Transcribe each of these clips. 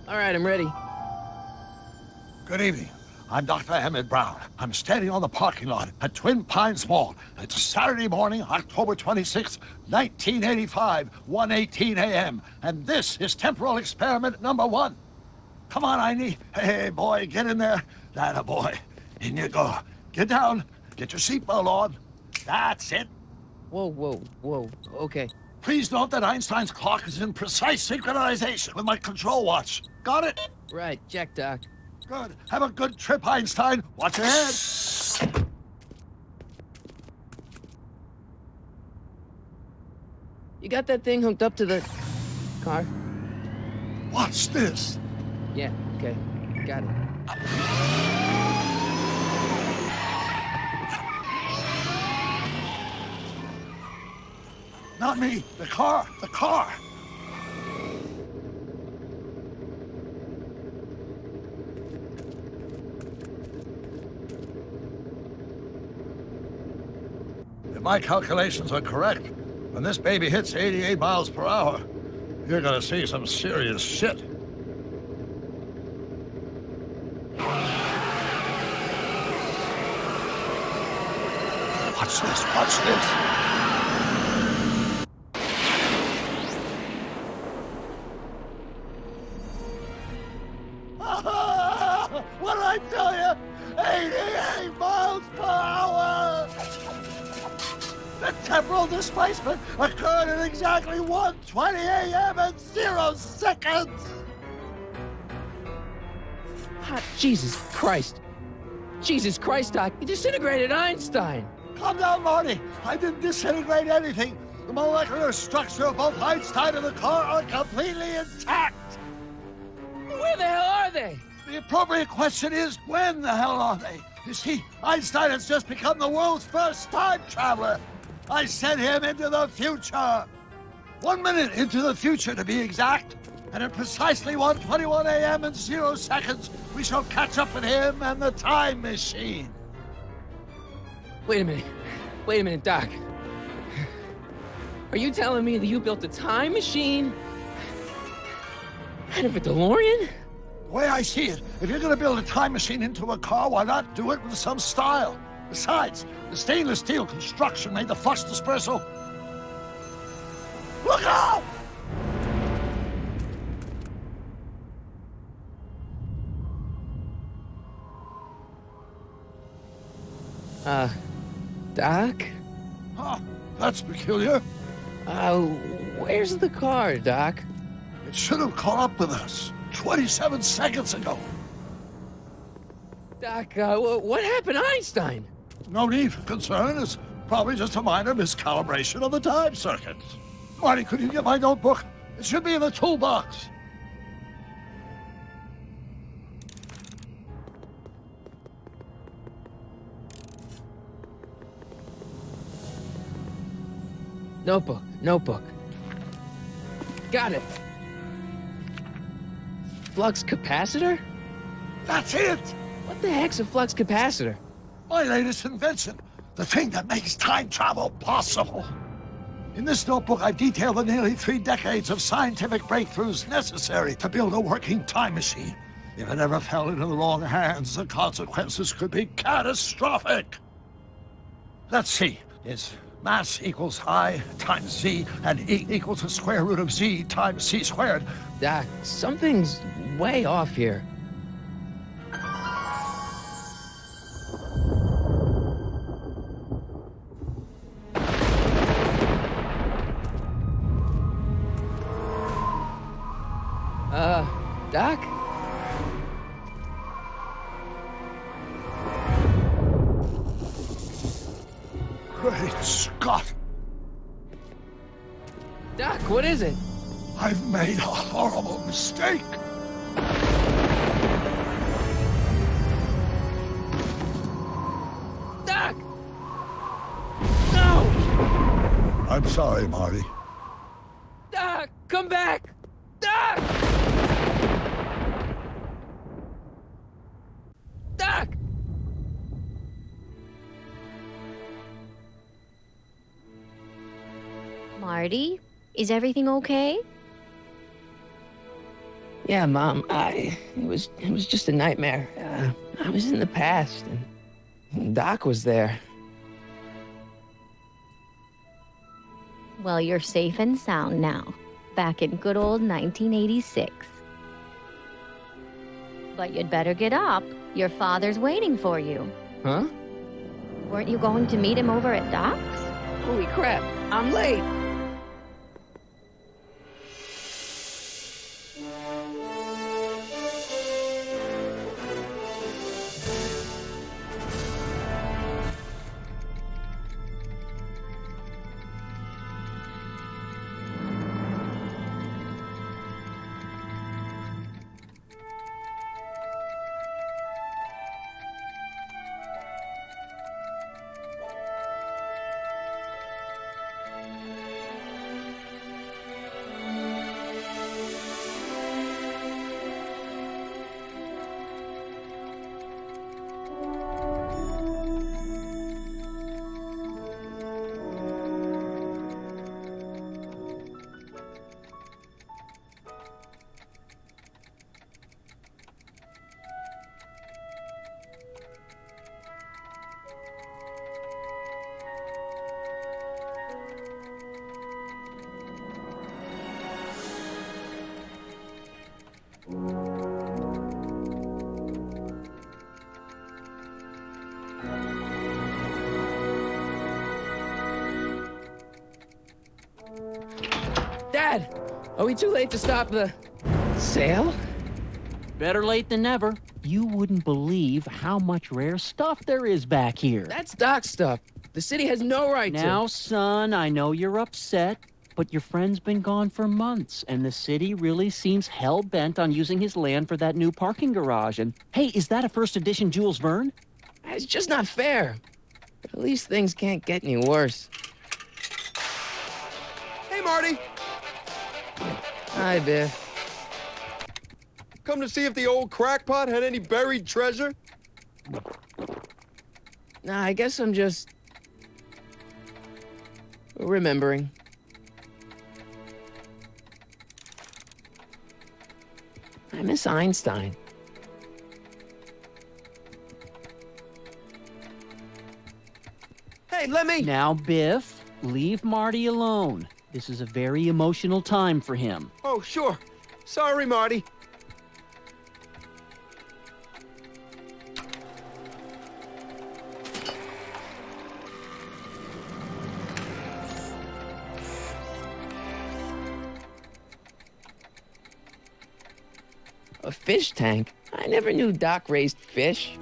All right, I'm ready. Good evening. I'm Dr. Emmett Brown. I'm standing on the parking lot at Twin Pines Mall. It's Saturday morning, October 26, 1985, 1:18 a.m. And this is temporal experiment number 1. Come on, Einie. Hey, boy, get in there. That a boy. In you go. Get down. Get your seatbelt on. That's it. Whoa. Okay. Please note that Einstein's clock is in precise synchronization with my control watch. Got it? Right, check, Doc. Good. Have a good trip, Einstein. Watch your head. You got that thing hooked up to the car? Watch this. Yeah, okay. Got it. Not me. The car. The car. If my calculations are correct, when this baby hits 88 miles per hour, you're gonna see some serious shit. Watch this, watch this. What did I tell you? 88 miles per hour! The temporal displacement occurred at exactly 1:20 a.m. and 0 seconds! Hot Jesus Christ. Jesus Christ, Doc. You disintegrated Einstein. Calm down, Marty. I didn't disintegrate anything. The molecular structure of both Einstein and the car are completely intact. Where the hell are they? The appropriate question is, when the hell are they? You see, Einstein has just become the world's first time traveler. I sent him into the future. 1 minute into the future, to be exact. And at precisely 1:21 a.m. and 0 seconds, we shall catch up with him and the time machine. Wait a minute, Doc. Are you telling me that you built a time machine out of a DeLorean? The way I see it, if you're gonna build a time machine into a car, why not do it with some style? Besides, the stainless steel construction made the flux dispersal. Look out! Doc? Huh, that's peculiar. Where's the car, Doc? It should have caught up with us 27 seconds ago. Doc, what happened to Einstein? No need for concern. It's probably just a minor miscalibration of the time circuit. Marty, could you get my notebook? It should be in the toolbox. Notebook. Got it. Flux capacitor? That's it! What the heck's a flux capacitor? My latest invention. The thing that makes time travel possible. In this notebook, I've detailed the nearly 3 decades of scientific breakthroughs necessary to build a working time machine. If it ever fell into the wrong hands, the consequences could be catastrophic. Let's see. It's mass equals I times Z, and E equals the square root of Z times C squared. Doc, something's way off here. Doc? Great Scott! Doc, what is it? I've made a horrible mistake. Doc! No! I'm sorry, Marty. Doc, come back! Doc! Doc! Marty, is everything okay? Yeah, Mom, it was just a nightmare. I was in the past, and Doc was there. Well, you're safe and sound now, back in good old 1986. But you'd better get up. Your father's waiting for you. Huh? Weren't you going to meet him over at Doc's? Holy crap, I'm late. Dad, are we too late to stop the sale? Better late than never. You wouldn't believe how much rare stuff there is back here. That's Doc's stuff. The city has no right to. Now, son, I know you're upset, but your friend's been gone for months, and the city really seems hell-bent on using his land for that new parking garage. And, hey, is that a first edition Jules Verne? It's just not fair. But at least things can't get any worse. Hey, Marty! Hi, Biff. Come to see if the old crackpot had any buried treasure? Nah, I guess I'm just remembering. I miss Einstein. Hey, let me... Now, Biff, leave Marty alone. This is a very emotional time for him. Oh, sure. Sorry, Marty. A fish tank? I never knew Doc raised fish.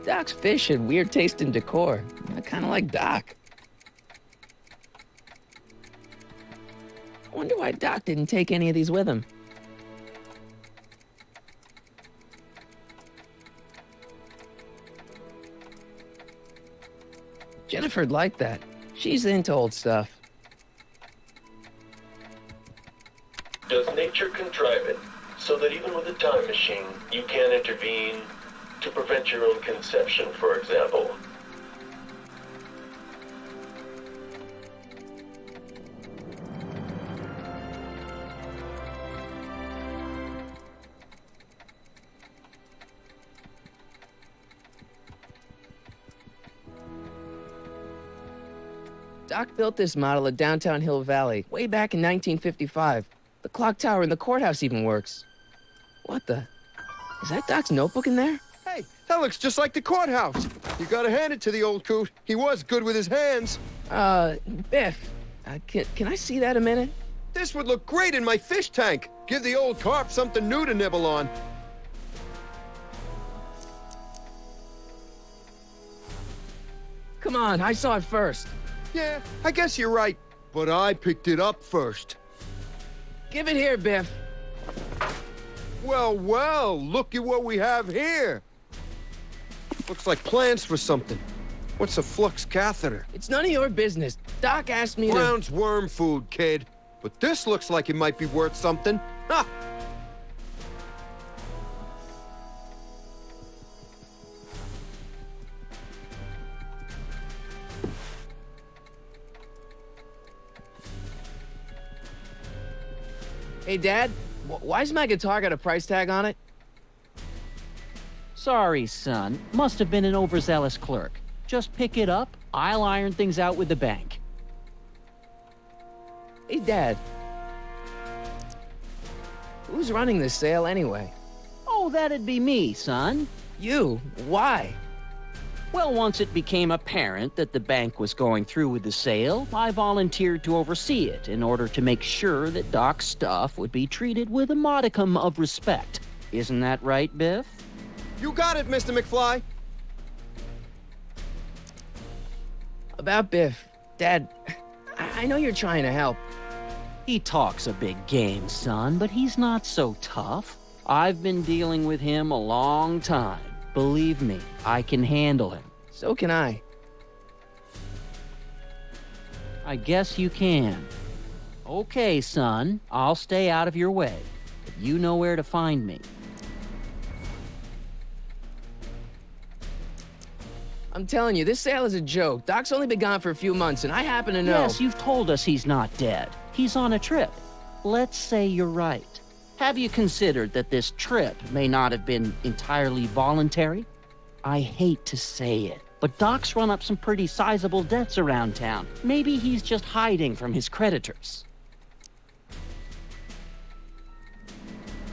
Doc's fish had weird taste in decor. I kind of like Doc. I wonder why Doc didn't take any of these with him. Jennifer'd like that. She's into old stuff. Does nature contrive it so that even with a time machine, you can intervene to prevent your own conception, for example? Doc built this model of downtown Hill Valley way back in 1955. The clock tower in the courthouse even works. What the? Is that Doc's notebook in there? Hey, that looks just like the courthouse. You gotta hand it to the old coot. He was good with his hands. Biff, can I see that a minute? This would look great in my fish tank. Give the old carp something new to nibble on. Come on, I saw it first. Yeah, I guess you're right. But I picked it up first. Give it here, Biff. Well, well, look at what we have here. Looks like plans for something. What's a flux catheter? It's none of your business. Doc asked me to... Brown's worm food, kid. But this looks like it might be worth something. Ha! Hey, Dad, Why's my guitar got a price tag on it? Sorry, son. Must have been an overzealous clerk. Just pick it up. I'll iron things out with the bank. Hey, Dad. Who's running this sale anyway? Oh, that'd be me, son. You? Why? Well, once it became apparent that the bank was going through with the sale, I volunteered to oversee it in order to make sure that Doc's stuff would be treated with a modicum of respect. Isn't that right, Biff? You got it, Mr. McFly. About Biff. Dad, I know you're trying to help. He talks a big game, son, but he's not so tough. I've been dealing with him a long time. Believe me, I can handle him. So can I. I guess you can. Okay, son, I'll stay out of your way, but you know where to find me. I'm telling you, this sale is a joke. Doc's only been gone for a few months, and I happen to know... Yes, you've told us he's not dead. He's on a trip. Let's say you're right. Have you considered that this trip may not have been entirely voluntary? I hate to say it, but Doc's run up some pretty sizable debts around town. Maybe he's just hiding from his creditors.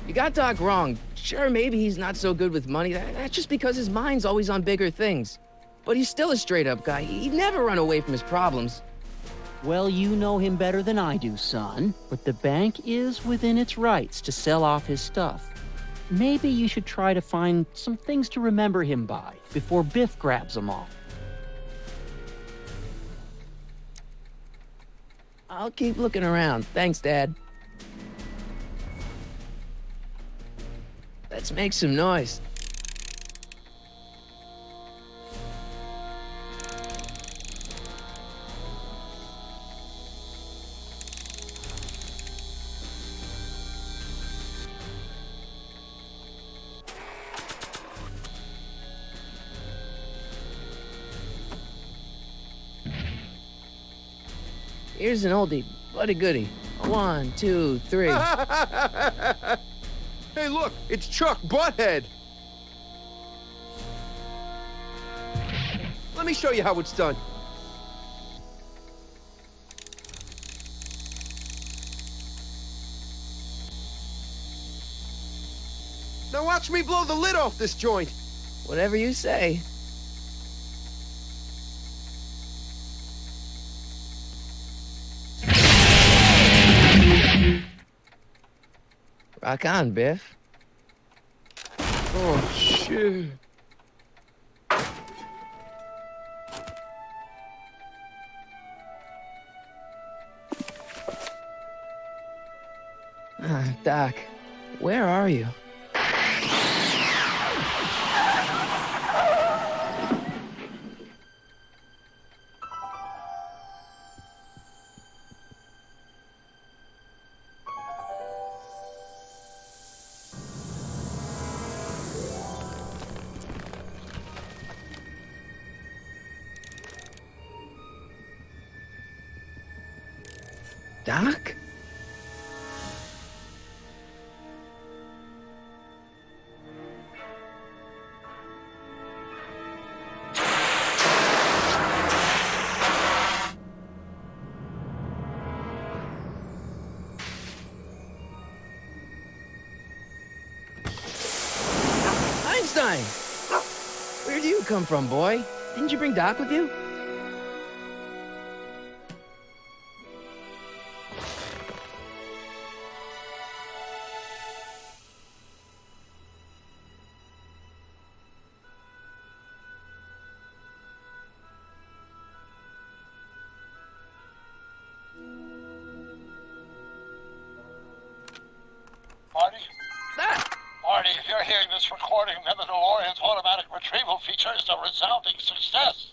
You got Doc wrong. Sure, maybe he's not so good with money. That's just because his mind's always on bigger things. But he's still a straight-up guy. He'd never run away from his problems. Well, you know him better than I do, son. But the bank is within its rights to sell off his stuff. Maybe you should try to find some things to remember him by before Biff grabs them all. I'll keep looking around. Thanks, Dad. Let's make some noise. Here's an oldie, but a goodie. 1, 2, 3. Hey, look, it's Chuck Butthead. Let me show you how it's done. Now watch me blow the lid off this joint. Whatever you say. Rock on, Biff. Oh, shit. Doc, where are you? Doc? Einstein! Where do you come from, boy? Didn't you bring Doc with you? Marty? Ah! Marty, if you're hearing this recording, then the DeLorean's automatic retrieval feature is a resounding success.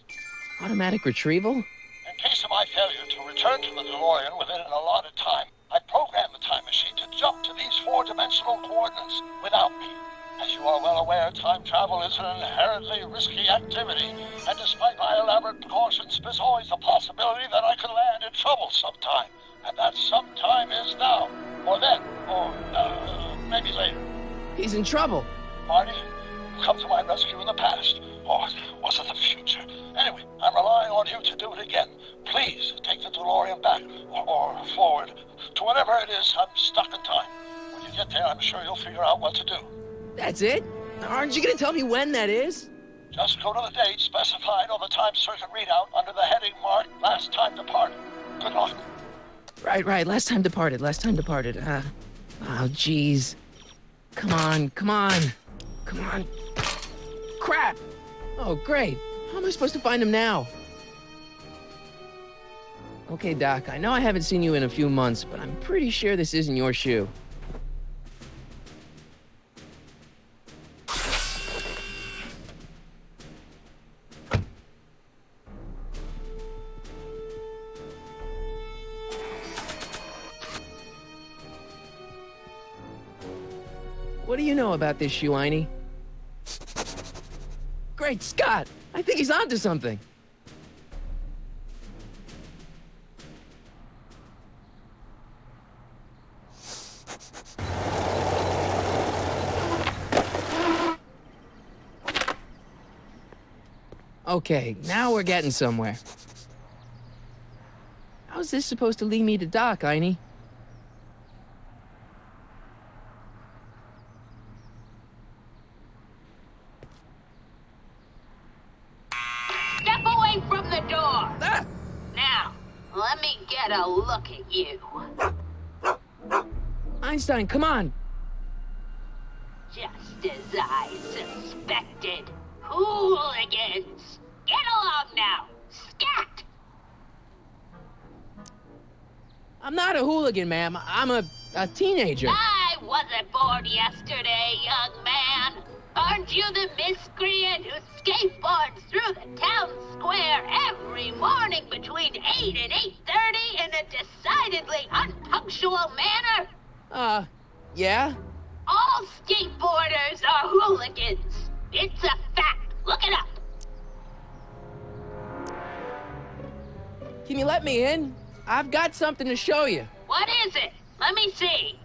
Automatic retrieval? In case of my failure to return to the DeLorean within an allotted time, I programmed the time machine to jump to these four-dimensional coordinates without me. As you are well aware, time travel is an inherently risky activity, and despite my elaborate precautions, there's always a possibility that I could land in trouble sometime. And that sometime is now. Or then. Or, maybe later. He's in trouble. Marty, you come to my rescue in the past. Or was it the future? Anyway, I'm relying on you to do it again. Please, take the DeLorean back, or forward, to whatever it is. I'm stuck in time. When you get there, I'm sure you'll figure out what to do. That's it? Aren't you gonna tell me when that is? Just go to the date specified on the time circuit readout under the heading marked Last Time Departed. Good luck. Right. Last time departed. Oh, jeez. Come on. Crap! Oh, great. How am I supposed to find him now? Okay, Doc, I know I haven't seen you in a few months, but I'm pretty sure this isn't your shoe. What do you know about this shoe, Einie? Great Scott! I think he's onto something. Okay, now we're getting somewhere. How's this supposed to lead me to Doc, Einie? Step away from the door! Ah! Now, let me get a look at you. Einstein, come on! Just as I suspected. Hooligans! Get along now! Scat! I'm not a hooligan, ma'am. I'm a teenager. I wasn't born yesterday, young man. Aren't you the miscreant who skateboards through the town square every morning between 8 and 8:30 in a decidedly unpunctual manner? Yeah? All skateboarders are hooligans. It's a fact. Look it up. Can you let me in? I've got something to show you. What is it? Let me see.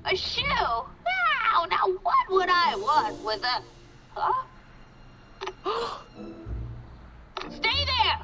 A shoe? Now what would I want with a... Huh? Stay there!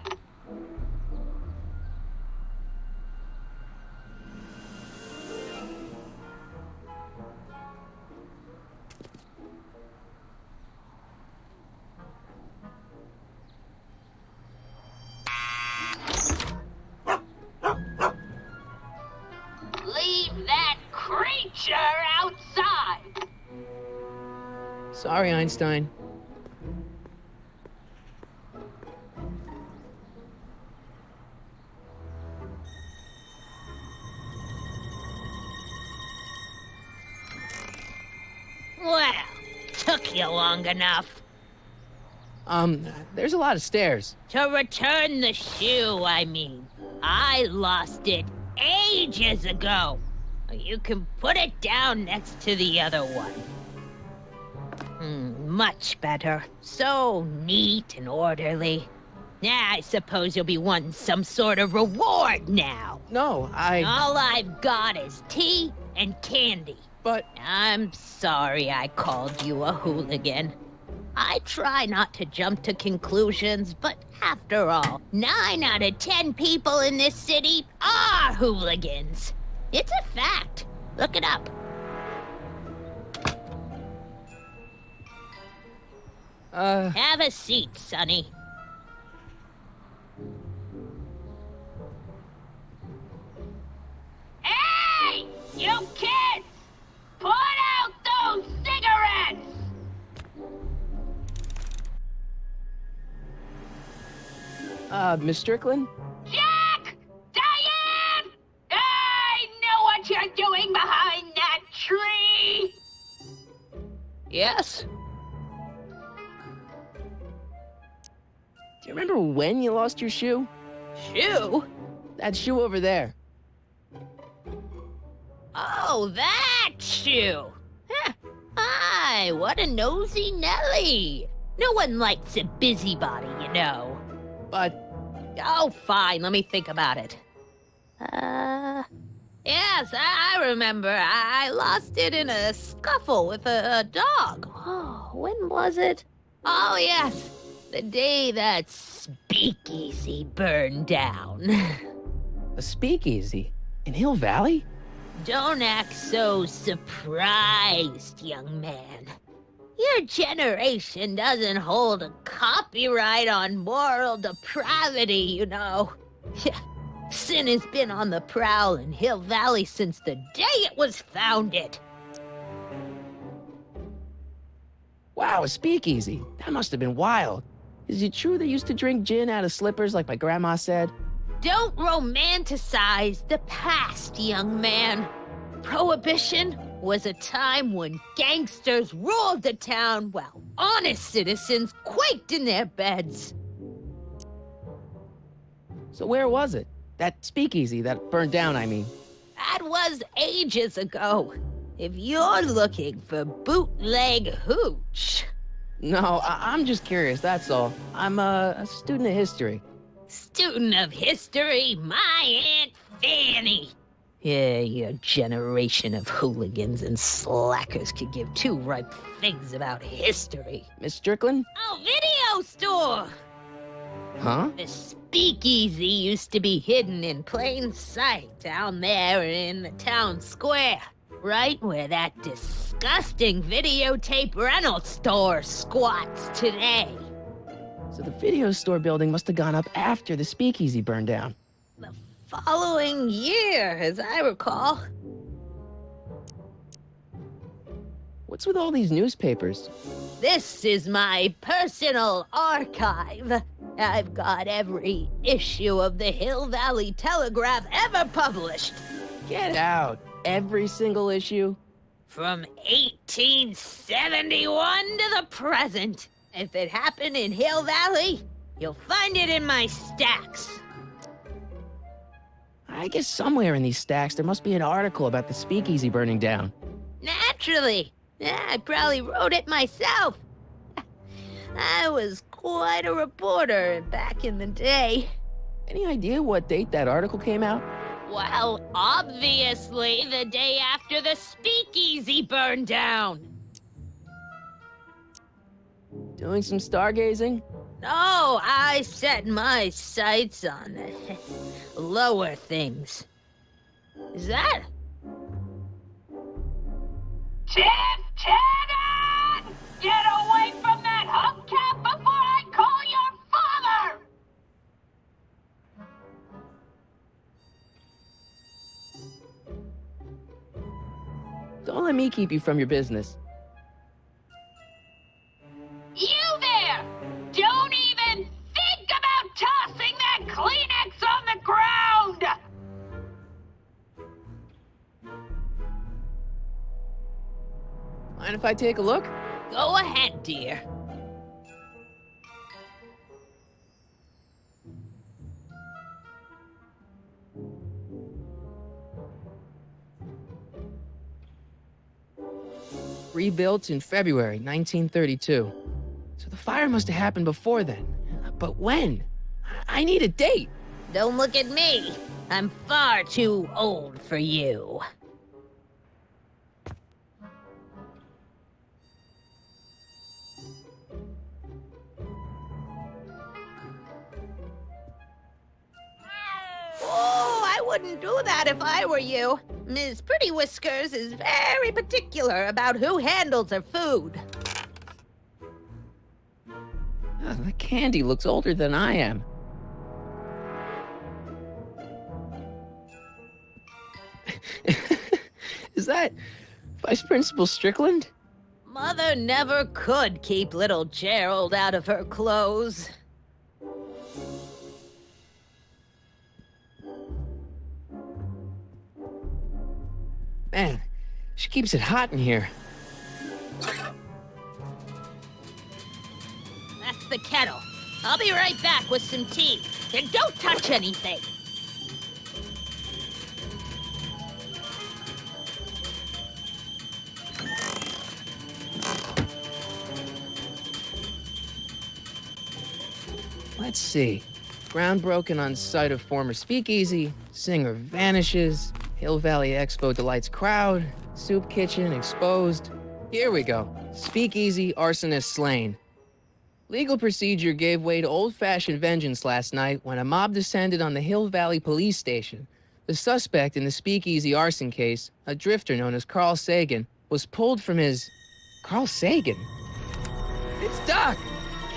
Leave that creature outside! Sorry, Einstein. Well, took you long enough. There's a lot of stairs. To return the shoe, I mean. I lost it ages ago. You can put it down next to the other one. Much better. So neat and orderly. I suppose you'll be wanting some sort of reward now. No, All I've got is tea and candy. But... I'm sorry I called you a hooligan. I try not to jump to conclusions, but after all, 9 out of 10 people in this city are hooligans. It's a fact. Look it up. Have a seat, Sonny. Hey! You kids! Put out those cigarettes! Miss Strickland? Jack! Diane! I know what you're doing behind that tree! Yes? Do you remember when you lost your shoe? Shoe? That shoe over there. Oh, that shoe! Huh. Hi, what a nosy Nelly! No one likes a busybody, you know. but Oh, fine. Let me think about it. Yes, I remember. I lost it in a scuffle with a dog. Oh, when was it? Oh, yes. The day that speakeasy burned down. a speakeasy in Hill Valley? Don't act so surprised, young man. Your generation doesn't hold a copyright on moral depravity, you know. Sin has been on the prowl in Hill Valley since the day it was founded. Wow, a speakeasy. That must have been wild. Is it true they used to drink gin out of slippers like my grandma said? Don't romanticize the past, young man. Prohibition was a time when gangsters ruled the town while honest citizens quaked in their beds. So where was it? That speakeasy that burned down, I mean. That was ages ago. If you're looking for bootleg hooch. No, I'm just curious, that's all. I'm a student of history. Student of history, my Aunt Fanny. Yeah, your generation of hooligans and slackers could give two ripe figs about history. Miss Strickland? Oh, video store! Huh? The speakeasy used to be hidden in plain sight down there in the town square, right where that disgusting videotape rental store squats today. So the video store building must have gone up after the speakeasy burned down. The following year, as I recall. What's with all these newspapers? This is my personal archive. I've got every issue of the Hill Valley Telegraph ever published. Get out. Every single issue? From 1871 to the present. If it happened in Hill Valley, you'll find it in my stacks. I guess somewhere in these stacks there must be an article about the speakeasy burning down. Naturally. Yeah, I probably wrote it myself. I was quite a reporter back in the day. Any idea what date that article came out? Well, obviously the day after the speakeasy burned down. Doing some stargazing? No, I set my sights on lower things. Is that? Lieutenant! Get away from that hubcap before I call your father! Don't let me keep you from your business. You there! Don't even think about tossing that Kleenex on the ground! Mind if I take a look? Go ahead, dear. Rebuilt in February 1932. So the fire must have happened before then. But when? I need a date. Don't look at me. I'm far too old for you. Oh, I wouldn't do that if I were you. Ms. Pretty Whiskers is very particular about who handles her food. The candy looks older than I am. Is that Vice Principal Strickland? Mother never could keep little Gerald out of her clothes. Man, she keeps it hot in here. That's the kettle. I'll be right back with some tea. And don't touch anything. Let's see. Ground broken on site of former speakeasy. Singer vanishes. Hill Valley Expo delights crowd. Soup kitchen exposed. Here we go. Speakeasy arsonist slain. Legal procedure gave way to old-fashioned vengeance last night when a mob descended on the Hill Valley police station. The suspect in the speakeasy arson case, a drifter known as Carl Sagan, was pulled from his... Carl Sagan? It's Doc!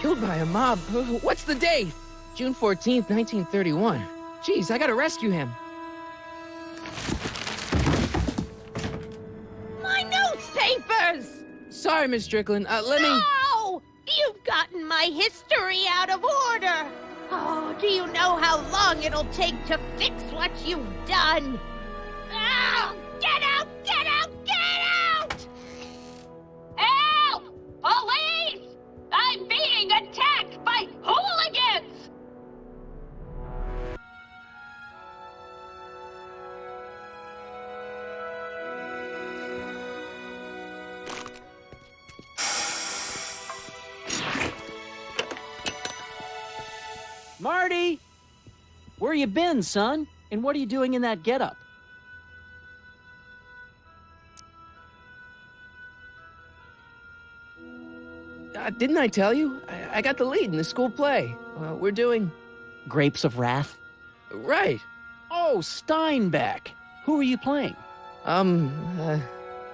Killed by a mob. What's the date? June 14th, 1931. Jeez, I gotta rescue him. My newspapers! Sorry, Miss Strickland. Let me... No! You've gotten my history out of order! Oh, do you know how long it'll take to fix what you've done? Oh, get out! Get out! Get out! Help! Police! I'm being attacked by hooligans! Marty! Where you been, son? And what are you doing in that getup? Didn't I tell you? I got the lead in the school play. We're doing... Grapes of Wrath? Right. Oh, Steinbeck! Who are you playing?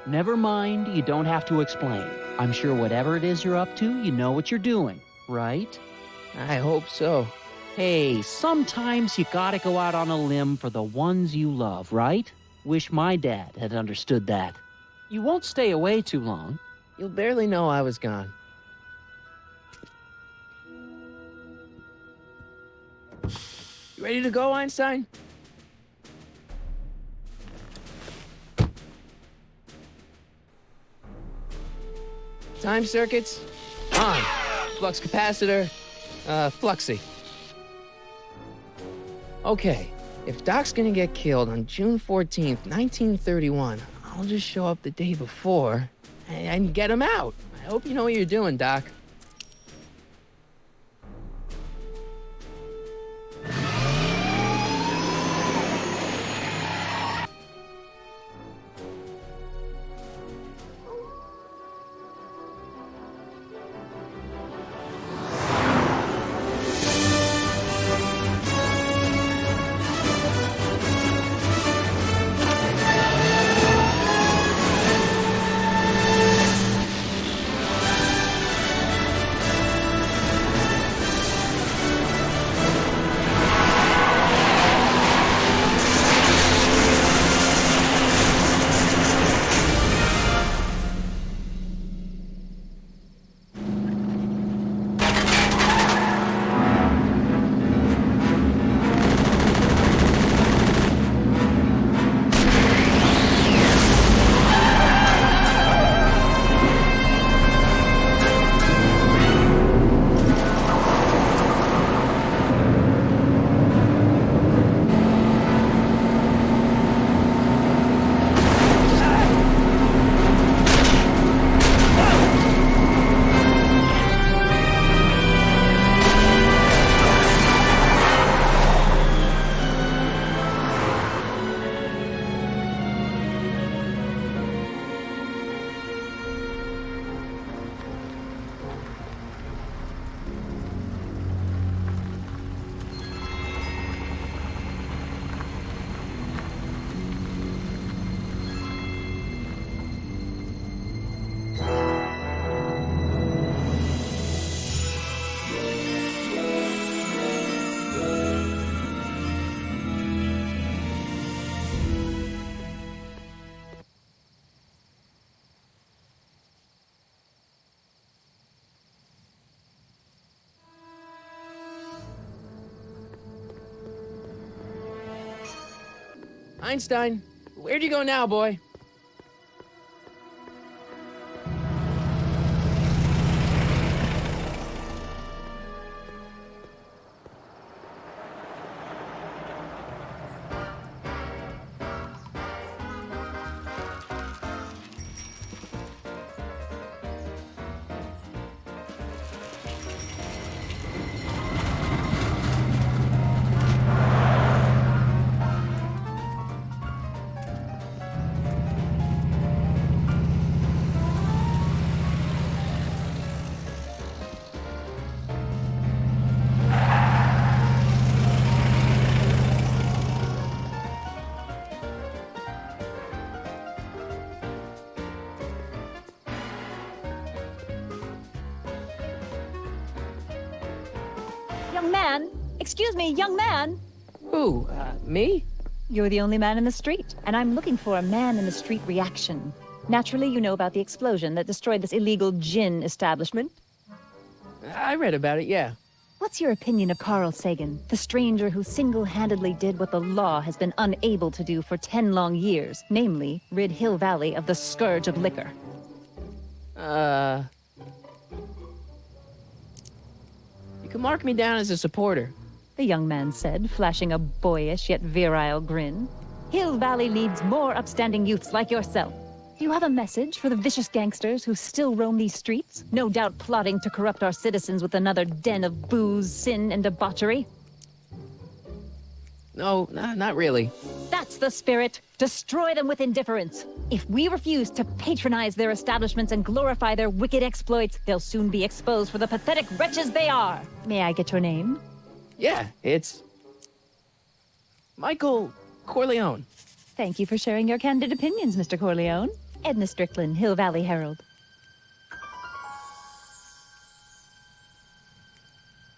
Never mind, you don't have to explain. I'm sure whatever it is you're up to, you know what you're doing, right? I hope so. Hey, sometimes you gotta go out on a limb for the ones you love, right? Wish my dad had understood that. You won't stay away too long. You'll barely know I was gone. You ready to go, Einstein? Time circuits, on. Flux capacitor, fluxy. Okay, if Doc's gonna get killed on June 14th, 1931, I'll just show up the day before and get him out. I hope you know what you're doing, Doc. Einstein, where'd you go now, boy? Young man! Excuse me, young man! Who? Me? You're the only man in the street, and I'm looking for a man-in-the-street reaction. Naturally, you know about the explosion that destroyed this illegal gin establishment. I read about it, yeah. What's your opinion of Carl Sagan, the stranger who single-handedly did what the law has been unable to do for 10 long years, namely, rid Hill Valley of the scourge of liquor? You can mark me down as a supporter. The young man said, flashing a boyish yet virile grin. Hill Valley needs more upstanding youths like yourself. Do you have a message for the vicious gangsters who still roam these streets, no doubt plotting to corrupt our citizens with another den of booze, sin, and debauchery? No, not really. That's the spirit. Destroy them with indifference. If we refuse to patronize their establishments and glorify their wicked exploits, they'll soon be exposed for the pathetic wretches they are. May I get your name? Yeah, it's... Michael Corleone. Thank you for sharing your candid opinions, Mr. Corleone. Edna Strickland, Hill Valley Herald.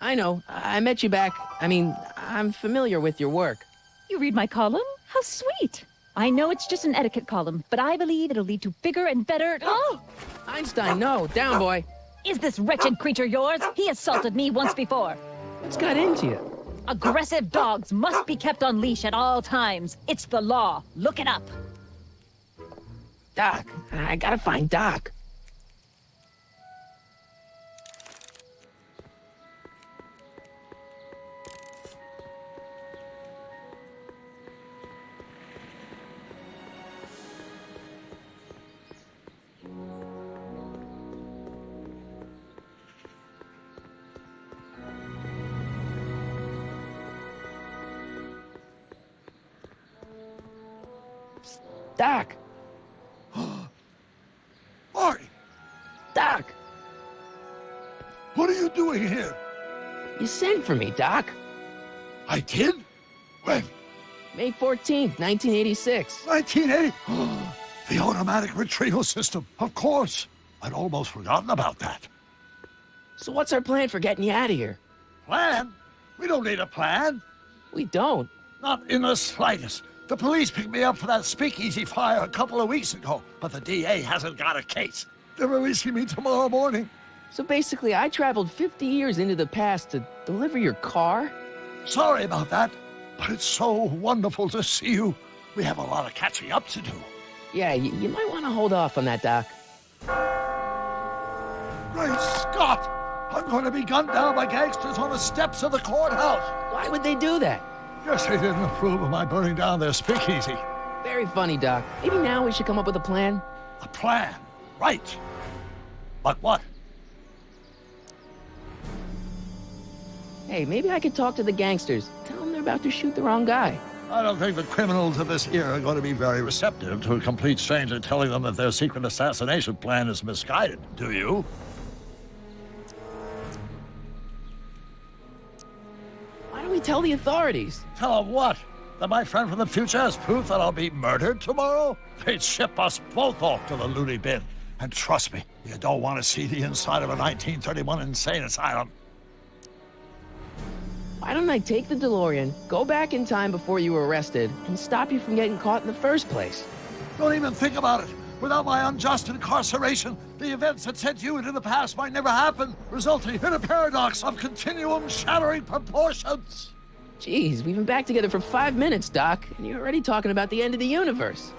I know. I met you back. I'm familiar with your work. You read my column? How sweet. I know it's just an etiquette column, but I believe it'll lead to bigger and better... Oh! Einstein, no. Down, boy. Is this wretched creature yours? He assaulted me once before. What's got into you? Aggressive dogs must be kept on leash at all times. It's the law. Look it up. Doc. I gotta find Doc. Doc! Marty! Doc! What are you doing here? You sent for me, Doc. I did? When? May 14th, 1986. 1980? The automatic retrieval system. Of course. I'd almost forgotten about that. So what's our plan for getting you out of here? Plan? We don't need a plan. We don't. Not in the slightest. The police picked me up for that speakeasy fire a couple of weeks ago, but the DA hasn't got a case. They're releasing me tomorrow morning. So basically, I traveled 50 years into the past to deliver your car? Sorry about that, but it's so wonderful to see you. We have a lot of catching up to do. Yeah, you might want to hold off on that, Doc. Great Scott! I'm going to be gunned down by gangsters on the steps of the courthouse. Why would they do that? Guess they didn't approve of my burning down their speakeasy. Very funny, Doc. Maybe now we should come up with a plan? A plan? Right. But what? Hey, maybe I could talk to the gangsters. Tell them they're about to shoot the wrong guy. I don't think the criminals of this era are going to be very receptive to a complete stranger telling them that their secret assassination plan is misguided, do you? Why don't we tell the authorities? Tell them what? That my friend from the future has proof that I'll be murdered tomorrow? They'd ship us both off to the loony bin. And trust me, you don't want to see the inside of a 1931 insane asylum. Why don't I take the DeLorean, go back in time before you were arrested, and stop you from getting caught in the first place? Don't even think about it. Without my unjust incarceration, the events that sent you into the past might never happen, resulting in a paradox of continuum shattering proportions. Jeez, we've been back together for 5 minutes, Doc, and you're already talking about the end of the universe.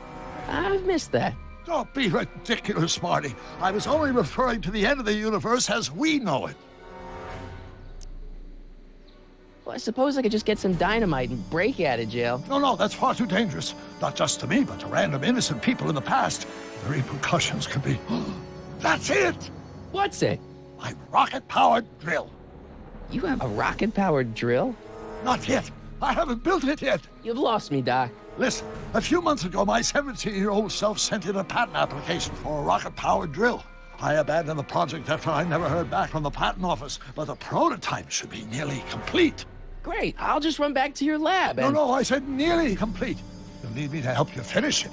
I've missed that. Don't be ridiculous, Marty. I was only referring to the end of the universe as we know it. Well, I suppose I could just get some dynamite and break you out of jail. No, that's far too dangerous. Not just to me, but to random innocent people in the past. The repercussions could be... That's it! What's it? My rocket-powered drill. You have a rocket-powered drill? Not yet. I haven't built it yet. You've lost me, Doc. Listen, a few months ago, my 17-year-old self sent in a patent application for a rocket-powered drill. I abandoned the project after I never heard back from the patent office, but the prototype should be nearly complete. Great, I'll just run back to your lab and... No, I said nearly complete. You'll need me to help you finish it.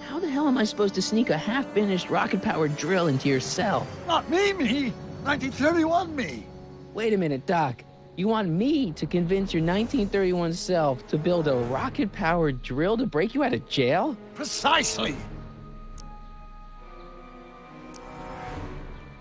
How the hell am I supposed to sneak a half-finished rocket-powered drill into your cell? Not me! 1931 me! Wait a minute, Doc. You want me to convince your 1931 self to build a rocket-powered drill to break you out of jail? Precisely.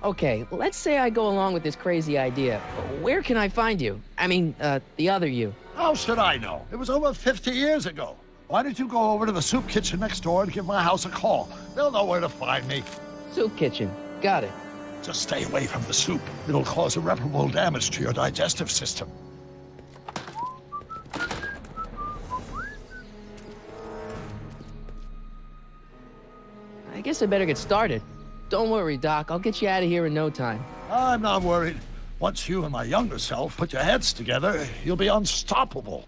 Okay, let's say I go along with this crazy idea. Where can I find you? I mean, the other you. How should I know? It was over 50 years ago. Why don't you go over to the soup kitchen next door and give my house a call? They'll know where to find me. Soup kitchen. Got it. Just stay away from the soup. It'll cause irreparable damage to your digestive system. I guess I better get started. Don't worry, Doc. I'll get you out of here in no time. I'm not worried. Once you and my younger self put your heads together, you'll be unstoppable.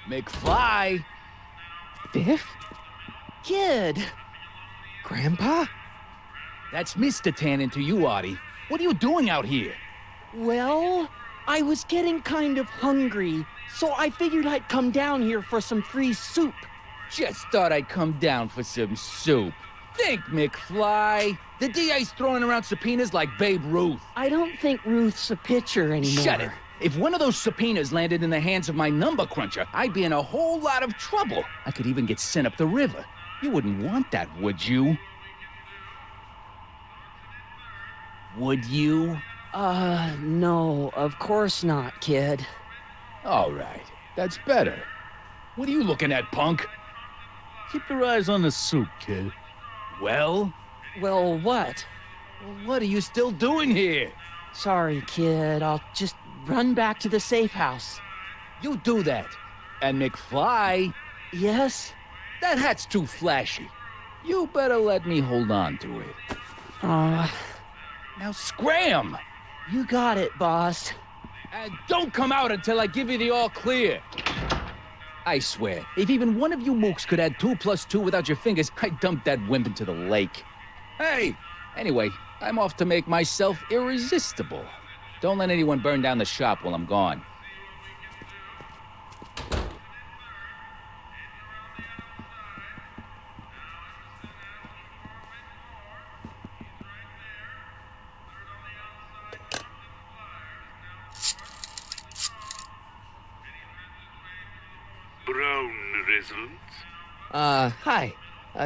McFly! Biff? Kid! Grandpa? That's Mr. Tannen to you, Artie. What are you doing out here? Well, I was getting kind of hungry, so I figured I'd come down here for some free soup. Just thought I'd come down for some soup. Think, McFly. The DA's throwing around subpoenas like Babe Ruth. I don't think Ruth's a pitcher anymore. Shut it. If one of those subpoenas landed in the hands of my number cruncher, I'd be in a whole lot of trouble. I could even get sent up the river. You wouldn't want that, would you? Would you? No, of course not, kid. All right, that's better. What are you looking at, punk? Keep your eyes on the soup, kid. Well, Well, what? what are you still doing here? Sorry, kid. I'll just run back to the safe house. You do that. And McFly, Yes? that hat's too flashy. You better let me hold on to it. Now scram! You got it, boss. And don't come out until I give you the all clear. I swear, if even one of you mooks could add 2 + 2 without your fingers, I'd dump that wimp into the lake. Hey! Anyway, I'm off to make myself irresistible. Don't let anyone burn down the shop while I'm gone. Brown residence? Hi.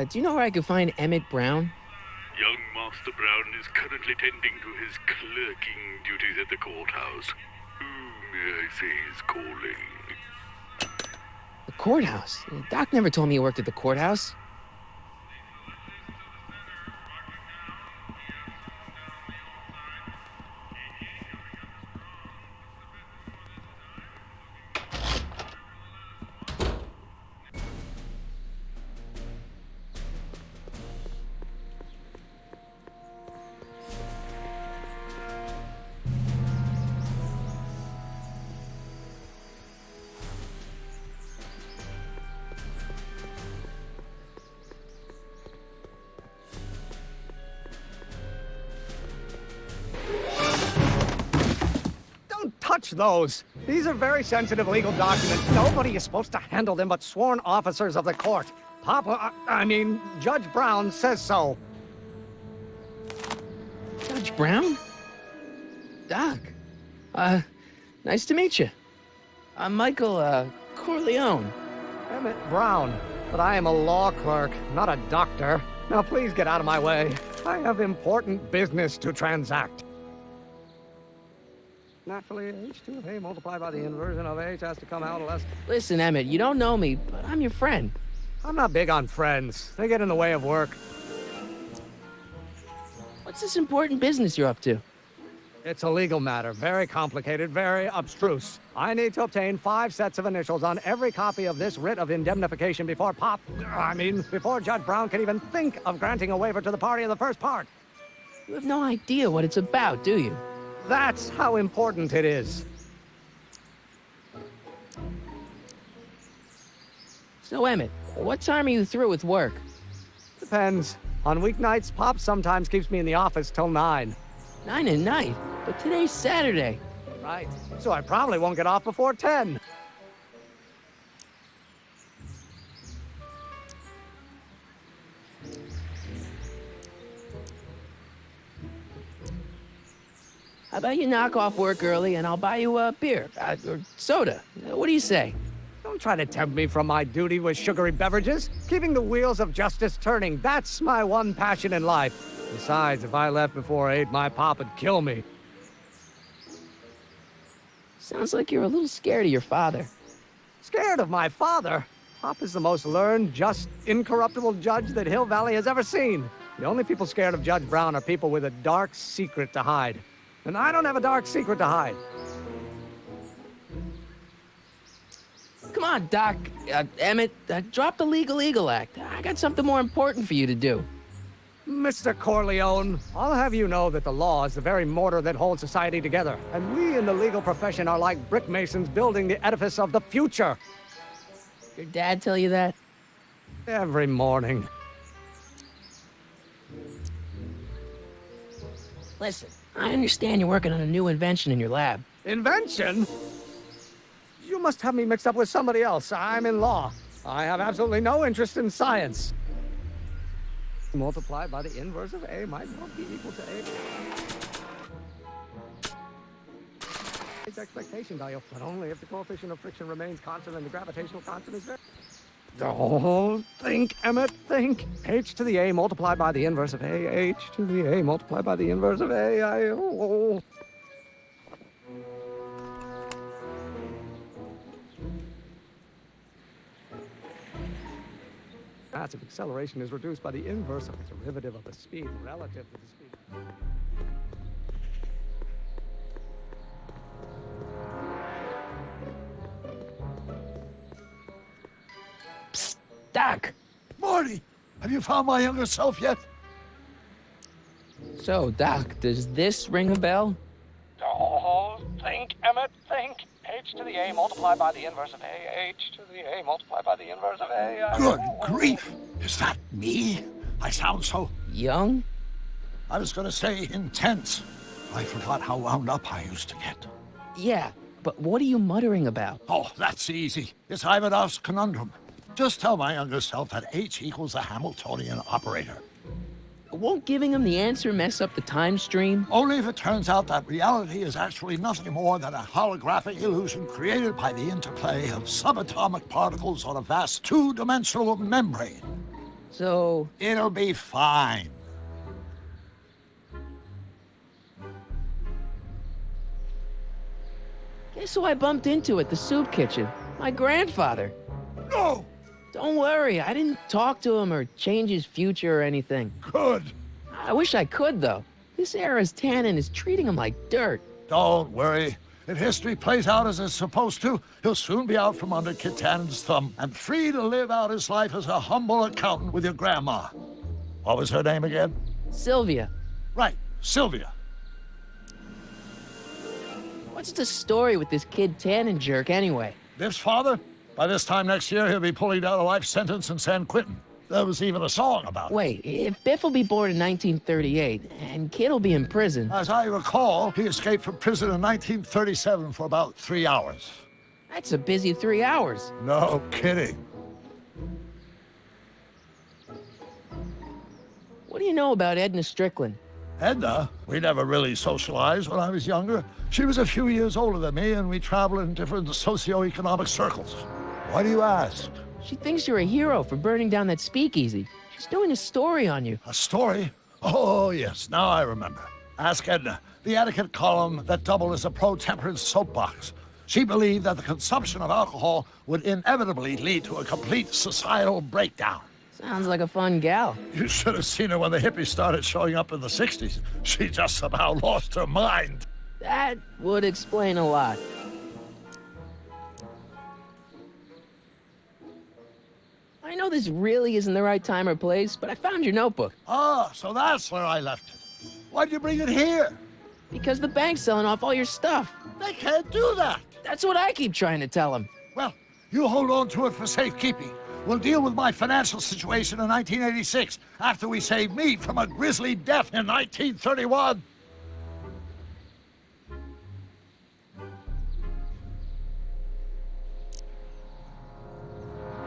Do you know where I could find Emmett Brown? Young Master Brown is currently tending to his clerking duties at the courthouse. Who, may I say, is calling? The courthouse? Doc never told me he worked at the courthouse. Touch those. These are very sensitive legal documents. Nobody is supposed to handle them but sworn officers of the court. Judge Brown says so. Judge Brown? Doc. Nice to meet you. I'm Michael, Corleone. Emmett Brown. But I am a law clerk, not a doctor. Now please get out of my way. I have important business to transact. Naturally, h2 of A multiplied by the inversion of H has to come out less. Listen, Emmett, you don't know me, but I'm your friend. I'm not big on friends. They get in the way of work. What's this important business you're up to? It's a legal matter. Very complicated, very abstruse. I need to obtain 5 sets of initials on every copy of this writ of indemnification before before Judge Brown can even think of granting a waiver to the party in the first part. You have no idea what it's about, do you? That's how important it is. So, Emmett, what time are you through with work? Depends. On weeknights, Pop sometimes keeps me in the office till 9. 9 at night? But today's Saturday. Right. So I probably won't get off before 10. How about you knock off work early and I'll buy you a beer, or soda. What do you say? Don't try to tempt me from my duty with sugary beverages. Keeping the wheels of justice turning, that's my one passion in life. Besides, if I left before 8, my pop would kill me. Sounds like you're a little scared of your father. Scared of my father? Pop is the most learned, just, incorruptible judge that Hill Valley has ever seen. The only people scared of Judge Brown are people with a dark secret to hide. And I don't have a dark secret to hide. Come on, Doc. Emmett, drop the Legal Eagle Act. I got something more important for you to do. Mr. Corleone, I'll have you know that the law is the very mortar that holds society together, and we in the legal profession are like brick masons building the edifice of the future. Your dad tell you that? Every morning. Listen, I understand you're working on a new invention in your lab. Invention? You must have me mixed up with somebody else. I'm in law. I have absolutely no interest in science. Multiplied by the inverse of A might not be equal to A. Its expectation value, but only if the coefficient of friction remains constant and the gravitational constant is very... Don't think, Emmett, think. H to the A multiplied by the inverse of A. H to the A multiplied by the inverse of A. Massive acceleration is reduced by the inverse of the derivative of the speed relative to the speed. Psst, Doc! Marty, have you found my younger self yet? So, Doc, does this ring a bell? Oh, think, Emmett, think. H to the A multiplied by the inverse of A. H to the A multiplied by the inverse of A. Good grief! Is that me? I sound so... Young? I was gonna say intense. I forgot how wound up I used to get. Yeah, but what are you muttering about? Oh, that's easy. It's Ivanov's conundrum. Just tell my younger self that H equals a Hamiltonian operator. Won't giving him the answer mess up the time stream? Only if it turns out that reality is actually nothing more than a holographic illusion created by the interplay of subatomic particles on a vast two-dimensional membrane. So... It'll be fine. Guess who I bumped into at the soup kitchen? My grandfather. No! Don't worry, I didn't talk to him or change his future or anything. Good. I wish I could, though. This era's tannin is treating him like dirt. Don't worry. If history plays out as it's supposed to, he'll soon be out from under Kit Tannen's thumb and free to live out his life as a humble accountant with your grandma. What was her name again? Sylvia. Right, Sylvia. What's the story with this kid Tannen jerk, anyway? Biff's father? By this time next year, he'll be pulling down a life sentence in San Quentin. There was even a song about it. Wait, if Biff will be born in 1938, and Kid will be in prison... As I recall, he escaped from prison in 1937 for about 3 hours. That's a busy 3 hours. No kidding. What do you know about Edna Strickland? Edna? We never really socialized when I was younger. She was a few years older than me, and we traveled in different socioeconomic circles. Why do you ask? She thinks you're a hero for burning down that speakeasy. She's doing a story on you. A story? Oh, yes, now I remember. Ask Edna, the etiquette column that doubled as a pro-temperance soapbox. She believed that the consumption of alcohol would inevitably lead to a complete societal breakdown. Sounds like a fun gal. You should have seen her when the hippies started showing up in the 60s. She just somehow lost her mind. That would explain a lot. I know this really isn't the right time or place, but I found your notebook. Ah, so that's where I left it. Why'd you bring it here? Because the bank's selling off all your stuff. They can't do that. That's what I keep trying to tell them. Well, you hold on to it for safekeeping. We'll deal with my financial situation in 1986 after we saved me from a grisly death in 1931.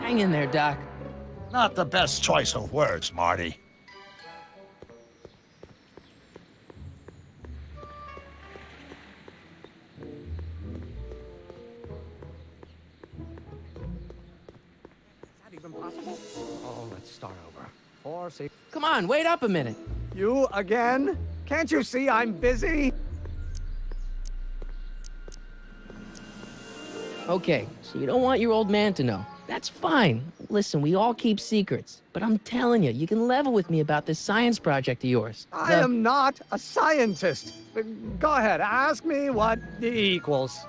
Hang in there, Doc. Not the best choice of words, Marty. Even possible? Oh, let's start over. 4, 6. Come on, wait up a minute. You again? Can't you see I'm busy? Okay, so you don't want your old man to know. That's fine. Listen, we all keep secrets. But I'm telling you, you can level with me about this science project of yours. I am not a scientist. Go ahead, ask me what E equals.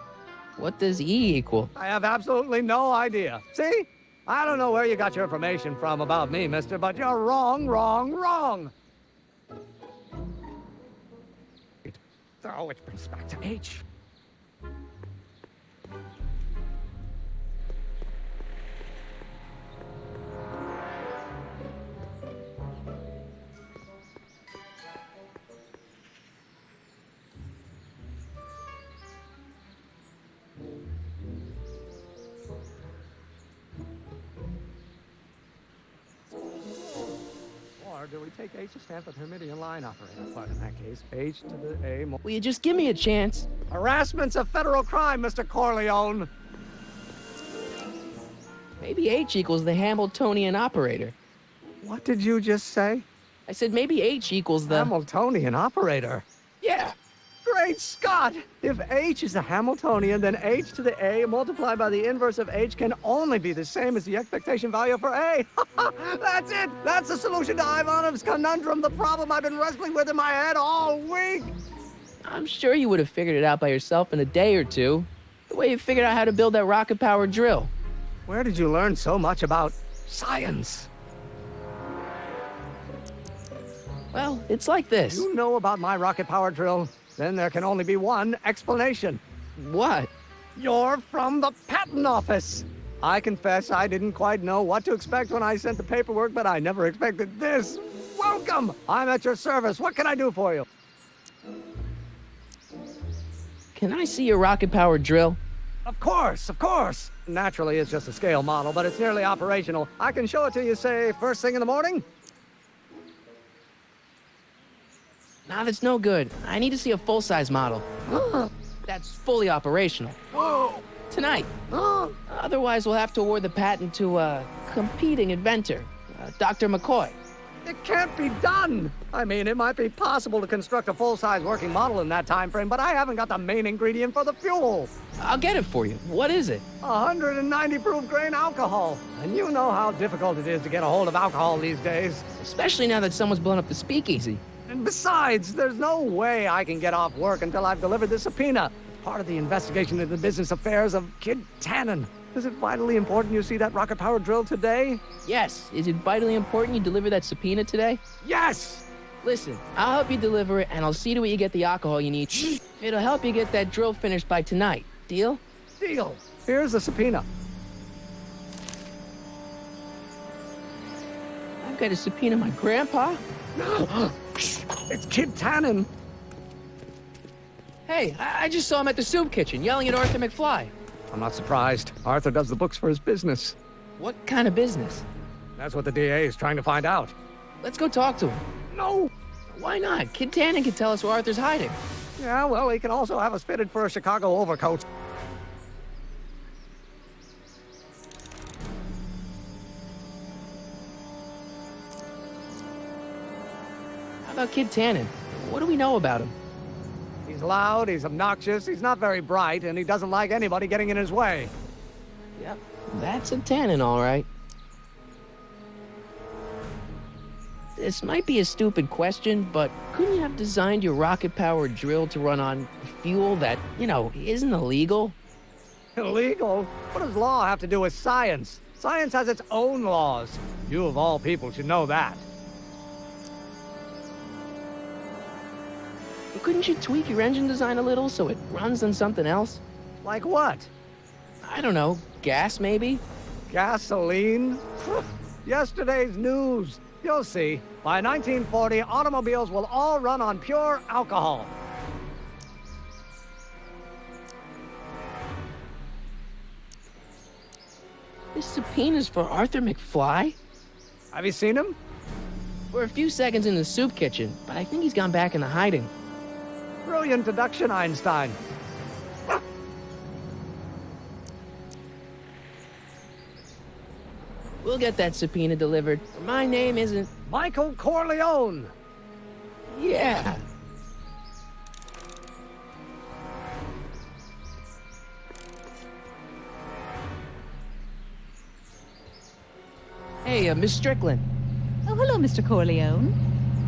What does E equal? I have absolutely no idea. See? I don't know where you got your information from about me, mister, but you're wrong, wrong, wrong. Oh, which brings us back to H. Or do we take H to stand for Hermitian line operator? But in that case, H to the A. Will you just give me a chance? Harassment's a federal crime, Mr. Corleone. Maybe H equals the Hamiltonian operator. What did you just say? I said maybe H equals the... Hamiltonian operator. Yeah. Great Scott! If H is the Hamiltonian, then H to the A multiplied by the inverse of H can only be the same as the expectation value for A. That's it! That's the solution to Ivanov's conundrum, the problem I've been wrestling with in my head all week! I'm sure you would have figured it out by yourself in a day or two. The way you figured out how to build that rocket-powered drill. Where did you learn so much about science? Well, it's like this. You know about my rocket-powered drill? Then there can only be one explanation. What? You're from the patent office. I confess I didn't quite know what to expect when I sent the paperwork, but I never expected this. Welcome! I'm at your service. What can I do for you? Can I see your rocket-powered drill? Of course, of course. Naturally, it's just a scale model, but it's nearly operational. I can show it to you, say, first thing in the morning? Nah, that's no good. I need to see a full-size model. That's fully operational. Tonight. Otherwise, we'll have to award the patent to a competing inventor, Dr. McCoy. It can't be done. I mean, it might be possible to construct a full-size working model in that time frame, but I haven't got the main ingredient for the fuel. I'll get it for you. What is it? 190 proof grain alcohol. And you know how difficult it is to get a hold of alcohol these days. Especially now that someone's blown up the speakeasy. And besides, there's no way I can get off work until I've delivered the subpoena. Part of the investigation into the business affairs of Kid Tannen. Is it vitally important you see that rocket-powered drill today? Yes. Is it vitally important you deliver that subpoena today? Yes! Listen, I'll help you deliver it, and I'll see to it you get the alcohol you need. It'll help you get that drill finished by tonight. Deal? Deal. Here's the subpoena. I've got to subpoena my grandpa? It's Kid Tannen. Hey, I just saw him at the soup kitchen yelling at Arthur McFly. I'm not surprised. Arthur does the books for his business. What kind of business? That's what the DA is trying to find out. Let's go talk to him. No! Why not? Kid Tannen can tell us where Arthur's hiding. Yeah, well, he can also have us fitted for a Chicago overcoat. How about Kid Tannen? What do we know about him? He's loud, he's obnoxious, he's not very bright, and he doesn't like anybody getting in his way. Yep, that's a Tannen, all right. This might be a stupid question, but couldn't you have designed your rocket-powered drill to run on fuel that, isn't illegal? Illegal? What does law have to do with science? Science has its own laws. You, of all people, should know that. But couldn't you tweak your engine design a little so it runs on something else? Like what? I don't know, gas maybe? Gasoline? Yesterday's news. You'll see. By 1940, automobiles will all run on pure alcohol. This subpoena's for Arthur McFly? Have you seen him? For a few seconds in the soup kitchen, but I think he's gone back into hiding. Brilliant deduction, Einstein. We'll get that subpoena delivered. My name isn't... Michael Corleone. Yeah. Hey, Miss Strickland. Oh, hello, Mr. Corleone.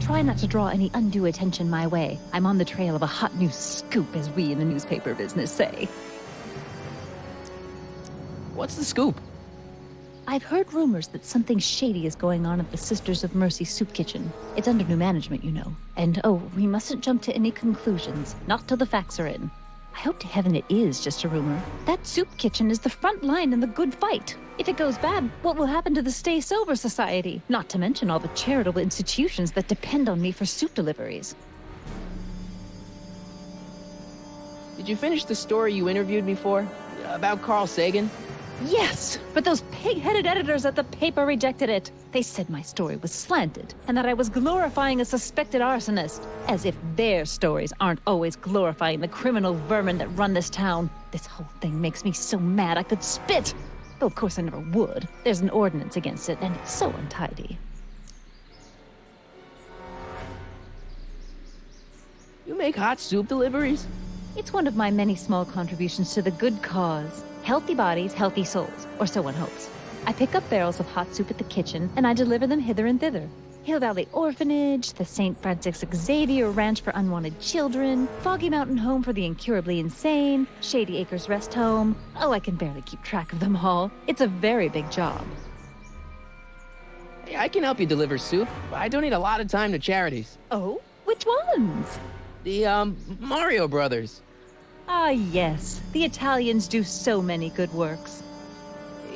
Try not to draw any undue attention my way. I'm on the trail of a hot new scoop, as we in the newspaper business say. What's the scoop? I've heard rumors that something shady is going on at the Sisters of Mercy soup kitchen. It's under new management, you know. And, oh, we mustn't jump to any conclusions. Not till the facts are in. I hope to heaven it is just a rumor. That soup kitchen is the front line in the good fight. If it goes bad, what will happen to the Stay Sober Society? Not to mention all the charitable institutions that depend on me for soup deliveries. Did you finish the story you interviewed me for? About Carl Sagan? Yes, but those pig-headed editors at the paper rejected it. They said my story was slanted, and that I was glorifying a suspected arsonist. As if their stories aren't always glorifying the criminal vermin that run this town. This whole thing makes me so mad I could spit. Though of course I never would. There's an ordinance against it, and it's so untidy. You make hot soup deliveries? It's one of my many small contributions to the good cause. Healthy bodies, healthy souls, or so one hopes. I pick up barrels of hot soup at the kitchen, and I deliver them hither and thither. Hill Valley Orphanage, the St. Francis Xavier Ranch for Unwanted Children, Foggy Mountain Home for the Incurably Insane, Shady Acres Rest Home. Oh, I can barely keep track of them all. It's a very big job. Hey, I can help you deliver soup. I donate a lot of time to charities. Oh? Which ones? The, Mario Brothers. Ah, yes. The Italians do so many good works.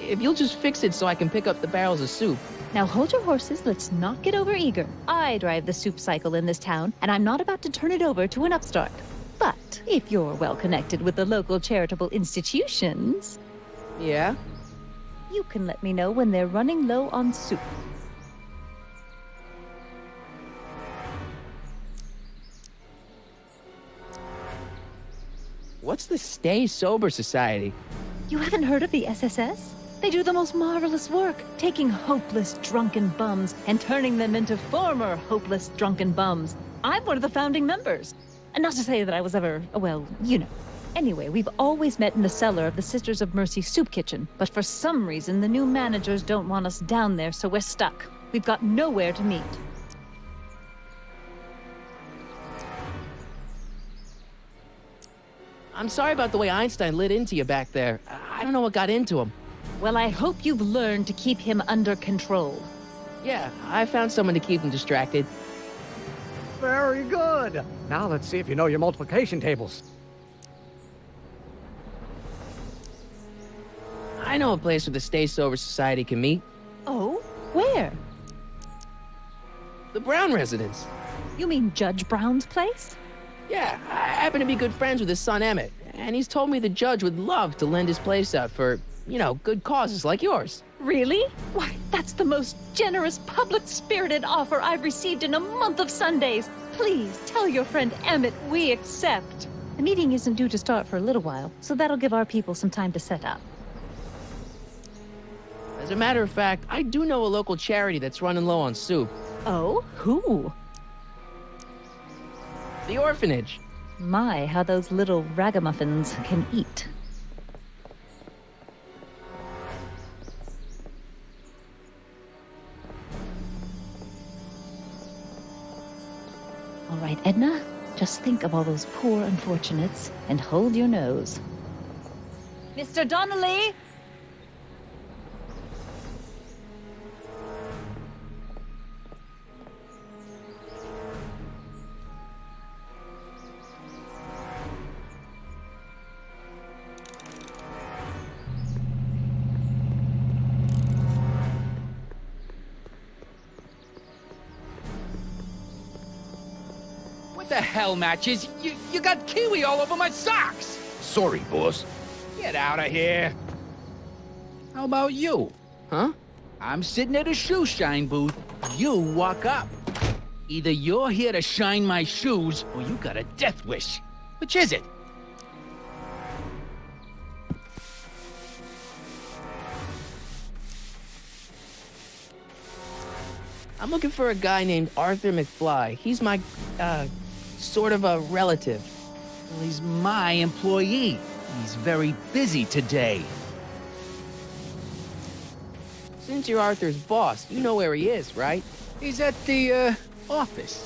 If you'll just fix it so I can pick up the barrels of soup. Now hold your horses, let's not get overeager. I drive the soup cycle in this town, and I'm not about to turn it over to an upstart. But if you're well connected with the local charitable institutions... Yeah? You can let me know when they're running low on soup. What's the Stay Sober Society? You haven't heard of the SSS? They do the most marvelous work, taking hopeless drunken bums and turning them into former hopeless drunken bums. I'm one of the founding members. And not to say that I was ever, well, you know. Anyway, we've always met in the cellar of the Sisters of Mercy soup kitchen, but for some reason the new managers don't want us down there, so we're stuck. We've got nowhere to meet. I'm sorry about the way Einstein lit into you back there. I don't know what got into him. Well, I hope you've learned to keep him under control. Yeah, I found someone to keep him distracted. Very good. Now let's see if you know your multiplication tables. I know a place where the Stay Sober Society can meet. Oh? Where? The Brown residence. You mean Judge Brown's place? Yeah, I happen to be good friends with his son Emmett, and he's told me the judge would love to lend his place out for, you know, good causes like yours. Really? Why, that's the most generous, public-spirited offer I've received in a month of Sundays. Please tell your friend Emmett we accept. The meeting isn't due to start for a little while, so that'll give our people some time to set up. As a matter of fact, I do know a local charity that's running low on soup. Oh? Who? The orphanage. My, how those little ragamuffins can eat. All right, Edna, just think of all those poor unfortunates and hold your nose. Mr. Donnelly! the hell, Matches? You got kiwi all over my socks! Sorry, boss. Get out of here. How about you? Huh? I'm sitting at a shoe shine booth. You walk up. Either you're here to shine my shoes, or you got a death wish. Which is it? I'm looking for a guy named Arthur McFly. He's my, sort of a relative. Well, he's my employee. He's very busy today. Since you're Arthur's boss, you know where he is, right? He's at the, office.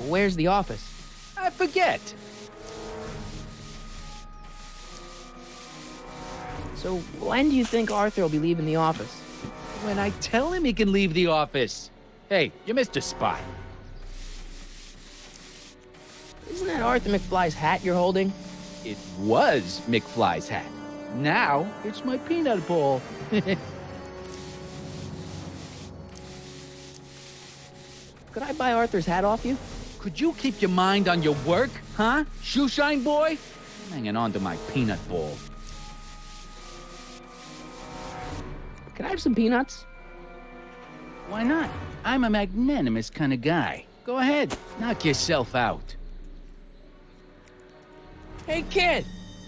Where's the office? I forget. So when do you think Arthur will be leaving the office? When I tell him he can leave the office. Hey, you missed a spot. Isn't that Arthur McFly's hat you're holding? It was McFly's hat. Now, it's my peanut ball. Could I buy Arthur's hat off you? Could you keep your mind on your work, huh? Shoeshine boy? I'm hanging on to my peanut ball. Can I have some peanuts? Why not? I'm a magnanimous kind of guy. Go ahead, knock yourself out. Hey, kid!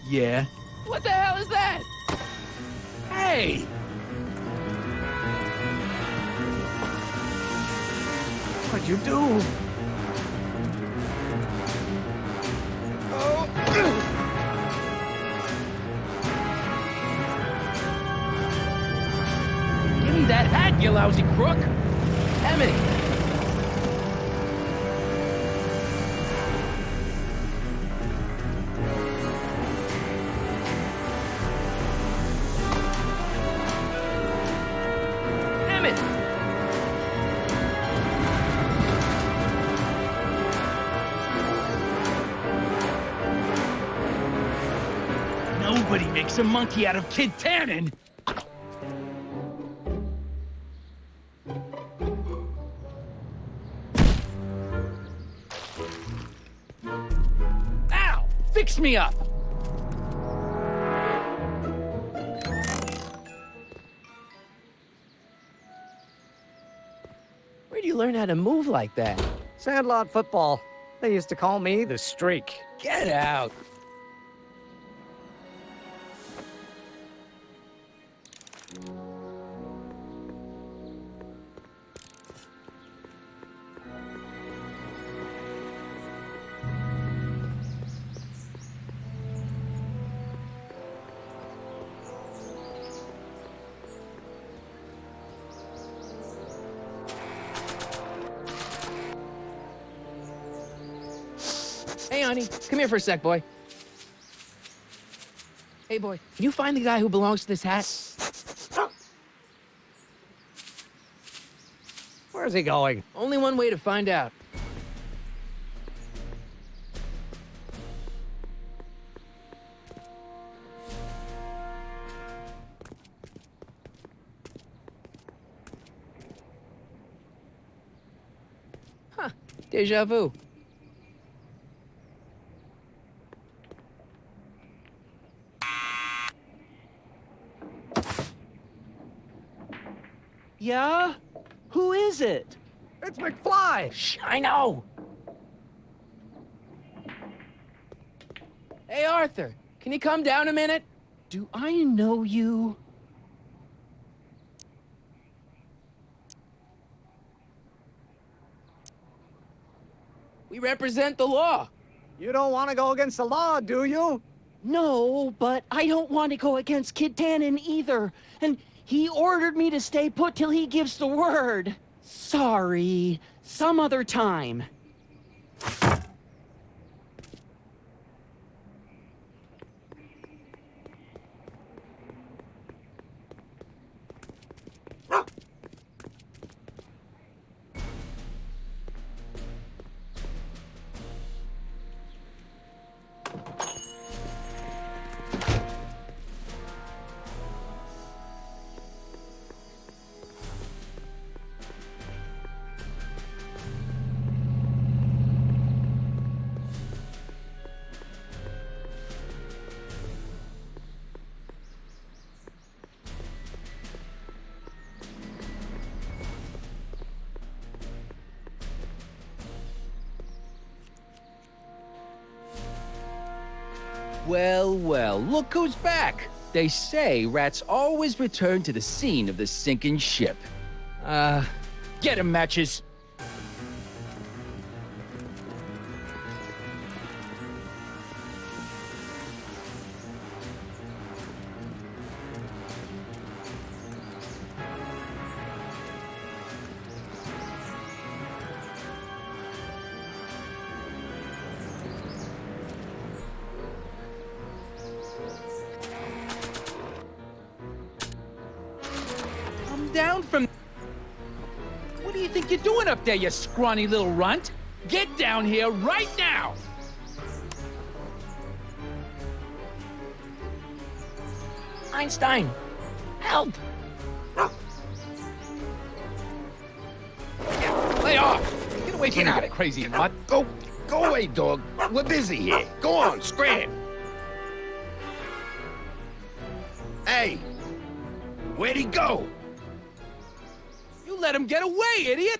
Yeah? What the hell is that? Hey! What'd you do? Give me that hat, you lousy crook! Emmett! Emmett! Nobody makes a monkey out of Kid Tannen! Ow! Fix me up! Where'd you learn how to move like that? Sandlot football. They used to call me the Streak. Get out! Hey, honey, come here for a sec, boy. Hey, boy, can you find the guy who belongs to this hat? Where's he going? Only one way to find out. Huh, déjà vu. Yeah? Who is it? It's McFly! Shh, I know! Hey, Arthur, can you come down a minute? Do I know you? We represent the law. You don't want to go against the law, do you? No, but I don't want to go against Kid Tannen either. And he ordered me to stay put till he gives the word. Sorry. Some other time. Well, well, look who's back. They say rats always return to the scene of the sinking ship. Get 'em, Matches. Down from... What do you think you're doing up there, you scrawny little runt? Get down here right now! Einstein, help! Lay off! Get away from me, you crazy mutt! Go away, dog. We're busy here. Go on, scram. Hey, where'd he go? You let him get away, idiot!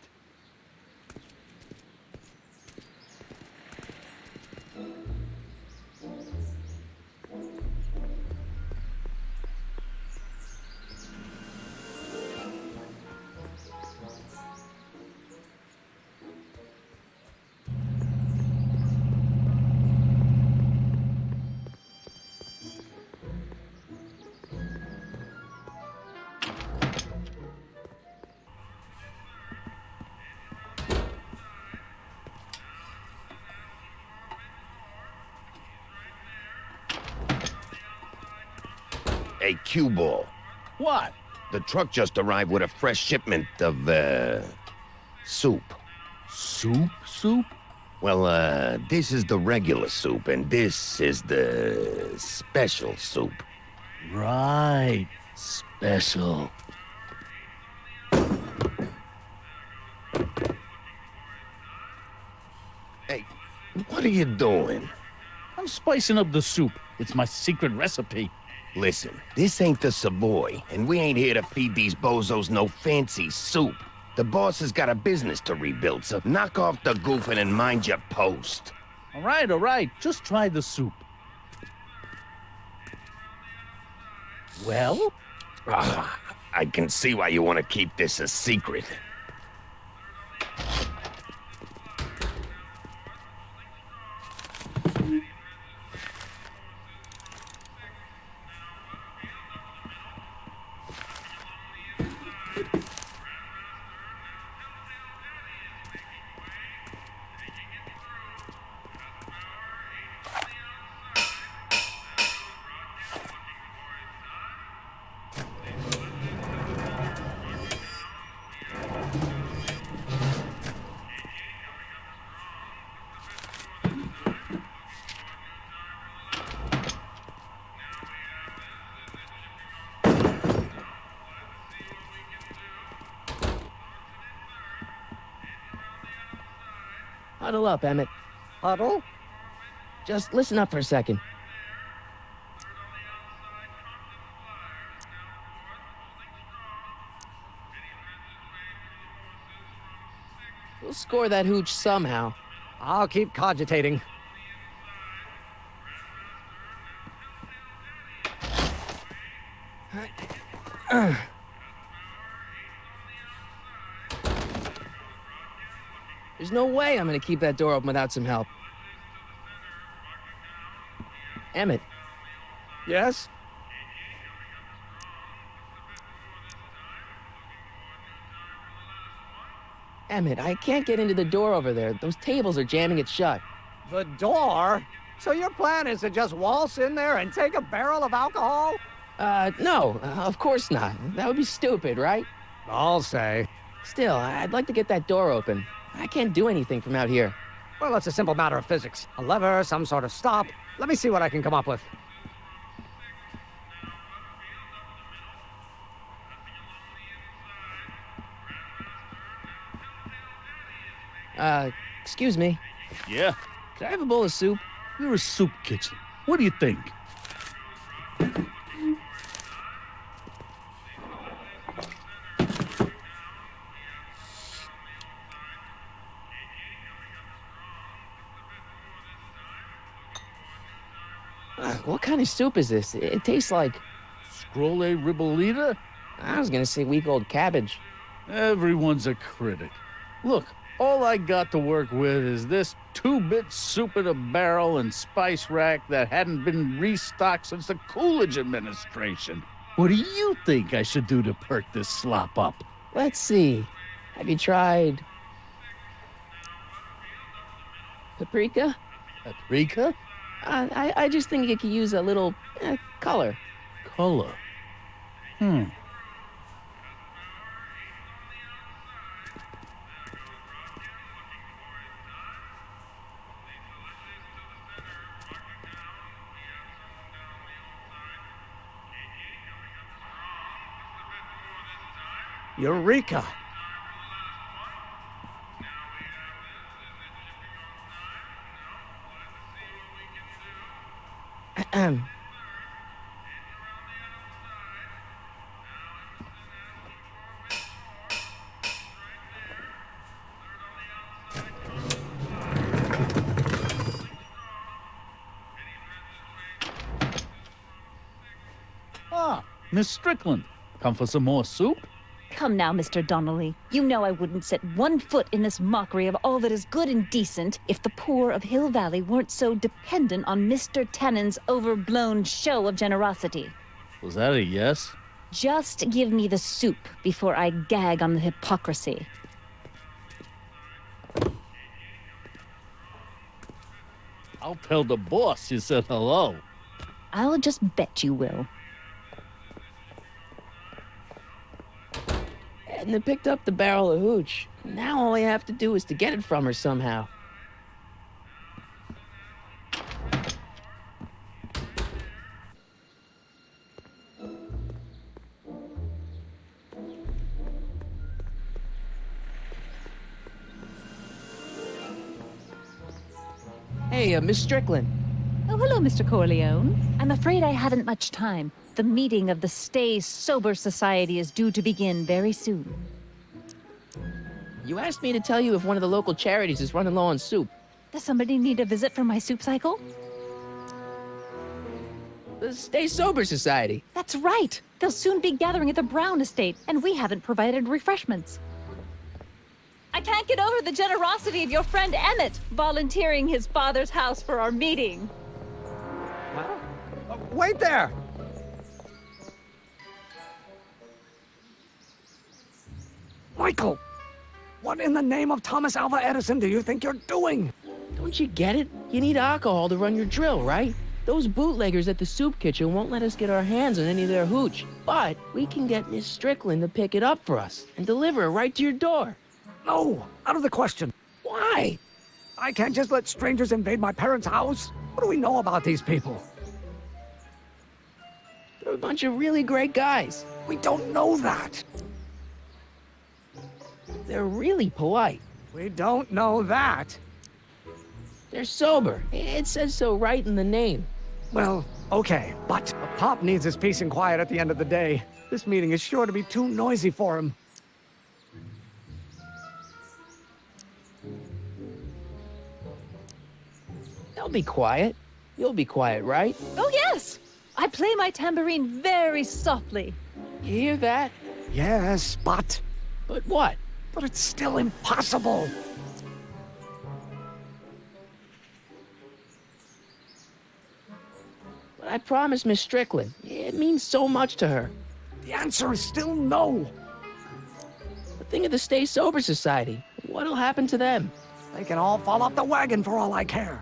Hey, Q-Ball. What? The truck just arrived with a fresh shipment of, soup. Soup? Well, this is the regular soup, and this is the special soup. Right. Special. Hey, what are you doing? I'm spicing up the soup. It's my secret recipe. Listen, this ain't the Savoy, and we ain't here to feed these bozos no fancy soup. The boss has got a business to rebuild, so knock off the goofing and mind your post. All right. Just try the soup. Well? I can see why you want to keep this a secret. Huddle up, Emmett. Huddle? Just listen up for a second. We'll score that hooch somehow. I'll keep cogitating. There's no way I'm gonna keep that door open without some help. Emmett. Yes? Emmett, I can't get into the door over there. Those tables are jamming it shut. The door? So your plan is to just waltz in there and take a barrel of alcohol? No, of course not. That would be stupid, right? I'll say. Still, I'd like to get that door open. I can't do anything from out here. Well, it's a simple matter of physics. A lever, some sort of stop. Let me see what I can come up with. Excuse me. Yeah? Could I have a bowl of soup? You're a soup kitchen. What do you think? What kind of soup is this? It tastes like... Scrolle ribolita? I was gonna say week-old cabbage. Everyone's a critic. Look, all I got to work with is this 2-bit soup in a barrel and spice rack that hadn't been restocked since the Coolidge administration. What do you think I should do to perk this slop up? Let's see. Have you tried... paprika? Paprika? I just think it could use a little color. Color? Eureka! Ah, Miss Strickland. Come for some more soup? Come now, Mr. Donnelly. You know I wouldn't set one foot in this mockery of all that is good and decent if the poor of Hill Valley weren't so dependent on Mr. Tennant's overblown show of generosity. Was that a yes? Just give me the soup before I gag on the hypocrisy. I'll tell the boss you said hello. I'll just bet you will. Edna picked up the barrel of hooch. Now all I have to do is to get it from her somehow. Hey, Miss Strickland. Oh, hello, Mr. Corleone. I'm afraid I haven't much time. The meeting of the Stay Sober Society is due to begin very soon. You asked me to tell you if one of the local charities is running low on soup. Does somebody need a visit from my soup cycle? The Stay Sober Society. That's right. They'll soon be gathering at the Brown estate, and we haven't provided refreshments. I can't get over the generosity of your friend Emmett volunteering his father's house for our meeting. Wait there! Michael! What in the name of Thomas Alva Edison do you think you're doing? Don't you get it? You need alcohol to run your drill, right? Those bootleggers at the soup kitchen won't let us get our hands on any of their hooch. But we can get Miss Strickland to pick it up for us and deliver it right to your door. No, out of the question. Why? I can't just let strangers invade my parents' house. What do we know about these people? They're a bunch of really great guys. We don't know that. They're really polite. We don't know that. They're sober. It says so right in the name. Well, okay, but Pop needs his peace and quiet at the end of the day. This meeting is sure to be too noisy for him. They'll be quiet. You'll be quiet, right? Oh, yes! I play my tambourine very softly. You hear that? Yes, but... But what? But it's still impossible. But I promised Miss Strickland. It means so much to her. The answer is still no. But think of the Stay Sober Society. What'll happen to them? They can all fall off the wagon for all I care.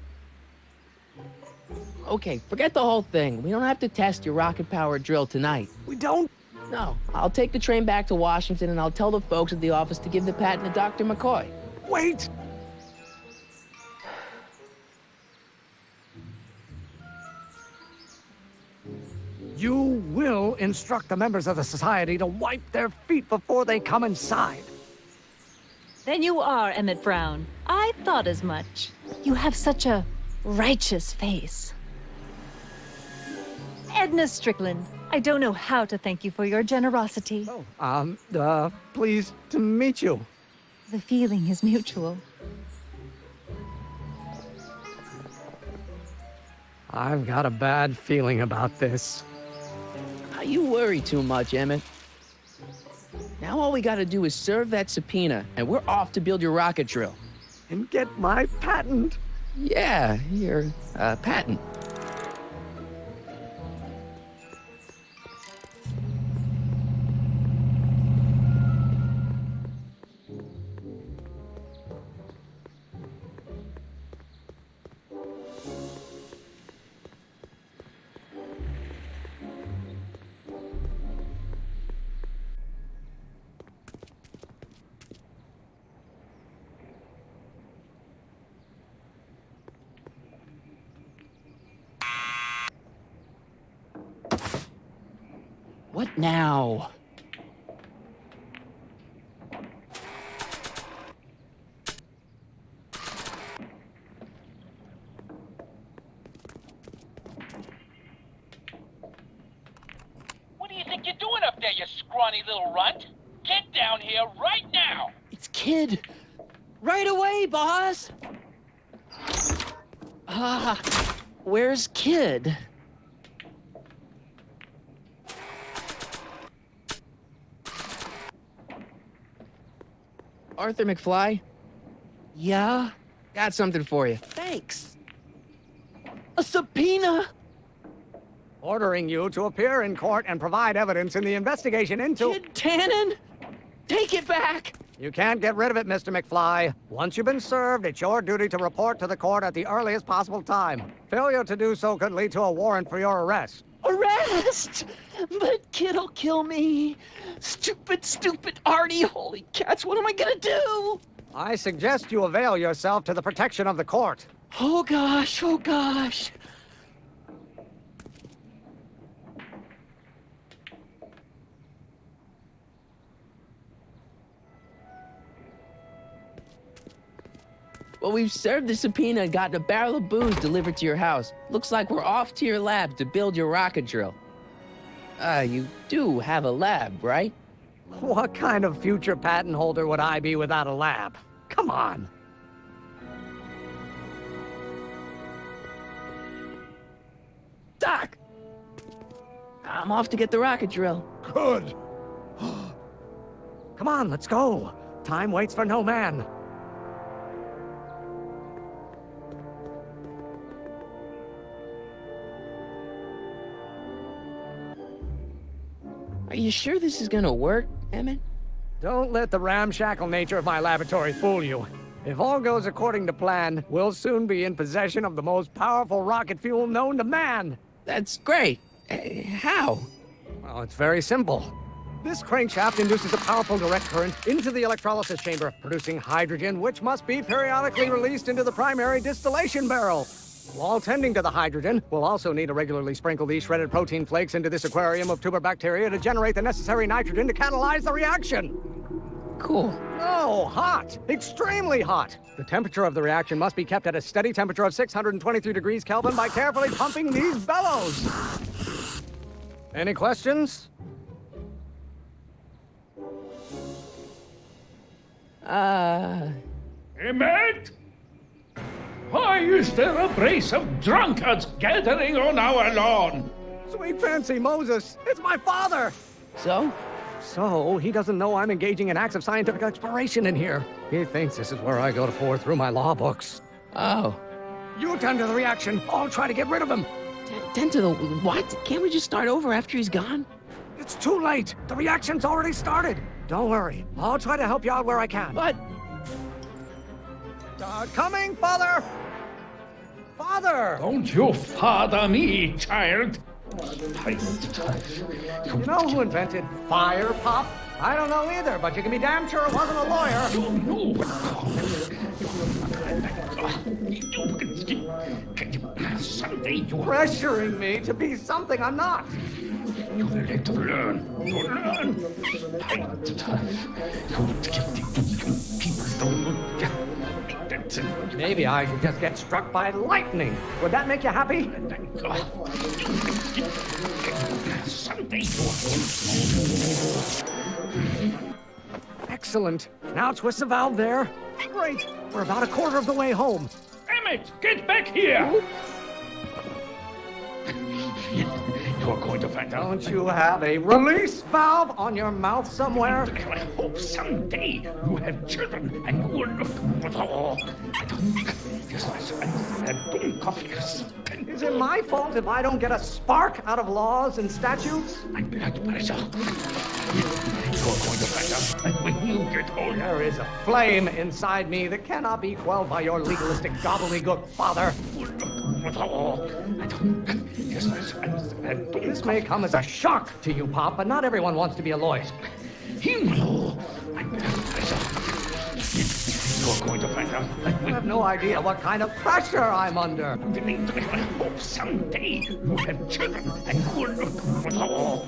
Okay, forget the whole thing. We don't have to test your rocket-powered drill tonight. We don't? No. I'll take the train back to Washington and I'll tell the folks at the office to give the patent to Dr. McCoy. Wait! You will instruct the members of the society to wipe their feet before they come inside. Then you are Emmett Brown. I thought as much. You have such a righteous face. Edna Strickland, I don't know how to thank you for your generosity. Pleased to meet you. The feeling is mutual. I've got a bad feeling about this. You worry too much, Emmett. Now all we gotta do is serve that subpoena, and we're off to build your rocket drill. And get my patent. Yeah, your patent. What now? What do you think you're doing up there, you scrawny little runt? Get down here right now! It's Kid. Right away, boss. Where's Kid? Arthur McFly? Yeah? Got something for you. Thanks. A subpoena? Ordering you to appear in court and provide evidence in the investigation into... Kid Tannen? Take it back! You can't get rid of it, Mr. McFly. Once you've been served, it's your duty to report to the court at the earliest possible time. Failure to do so could lead to a warrant for your arrest. Arrest! But Kid'll kill me. Stupid, stupid Artie. Holy cats, what am I gonna do? I suggest you avail yourself to the protection of the court. Oh gosh, oh gosh. Well, we've served the subpoena and gotten a barrel of booze delivered to your house. Looks like we're off to your lab to build your rocket drill. You do have a lab, right? What kind of future patent holder would I be without a lab? Come on. Doc! I'm off to get the rocket drill. Good. Come on, let's go. Time waits for no man. Are you sure this is gonna work, Emmett? Don't let the ramshackle nature of my laboratory fool you. If all goes according to plan, we'll soon be in possession of the most powerful rocket fuel known to man. That's great. How? Well, it's very simple. This crankshaft induces a powerful direct current into the electrolysis chamber, producing hydrogen, which must be periodically released into the primary distillation barrel. While tending to the hydrogen, we'll also need to regularly sprinkle these shredded protein flakes into this aquarium of tuber bacteria to generate the necessary nitrogen to catalyze the reaction. Cool. No, hot. Extremely hot. The temperature of the reaction must be kept at a steady temperature of 623 degrees Kelvin by carefully pumping these bellows. Any questions? Emmett? Why is there a brace of drunkards gathering on our lawn? Sweet fancy Moses, it's my father! So? So, he doesn't know I'm engaging in acts of scientific exploration in here. He thinks this is where I go to pour through my law books. Oh. You tend to the reaction. I'll try to get rid of him. Tend to the what? Can't we just start over after he's gone? It's too late. The reaction's already started. Don't worry. I'll try to help you out where I can. But... coming, Father! Father! Don't you father me, child. You know who invented fire pop? I don't know either, but you can be damn sure it wasn't a lawyer. Someday you pressuring me to be something I'm not. You will have to learn. You learn. Maybe I should just get struck by lightning. Would that make you happy? Excellent. Now twist the valve there. Great. We're about a quarter of the way home. Emmett, get back here! going to find out. Don't you have a release valve on your mouth somewhere? I hope someday you have children and you will look. Is it my fault if I don't get a spark out of laws and statutes? My blood pressure. You're going to find out when you get older. There is a flame inside me that cannot be quelled by your legalistic gobbledygook, Father. This may come as a shock to you, Pop, but not everyone wants to be a lawyer. You know, my blood pressure. You're going to find out. I have no idea what kind of pressure I'm under. I hope someday you have children and you will look.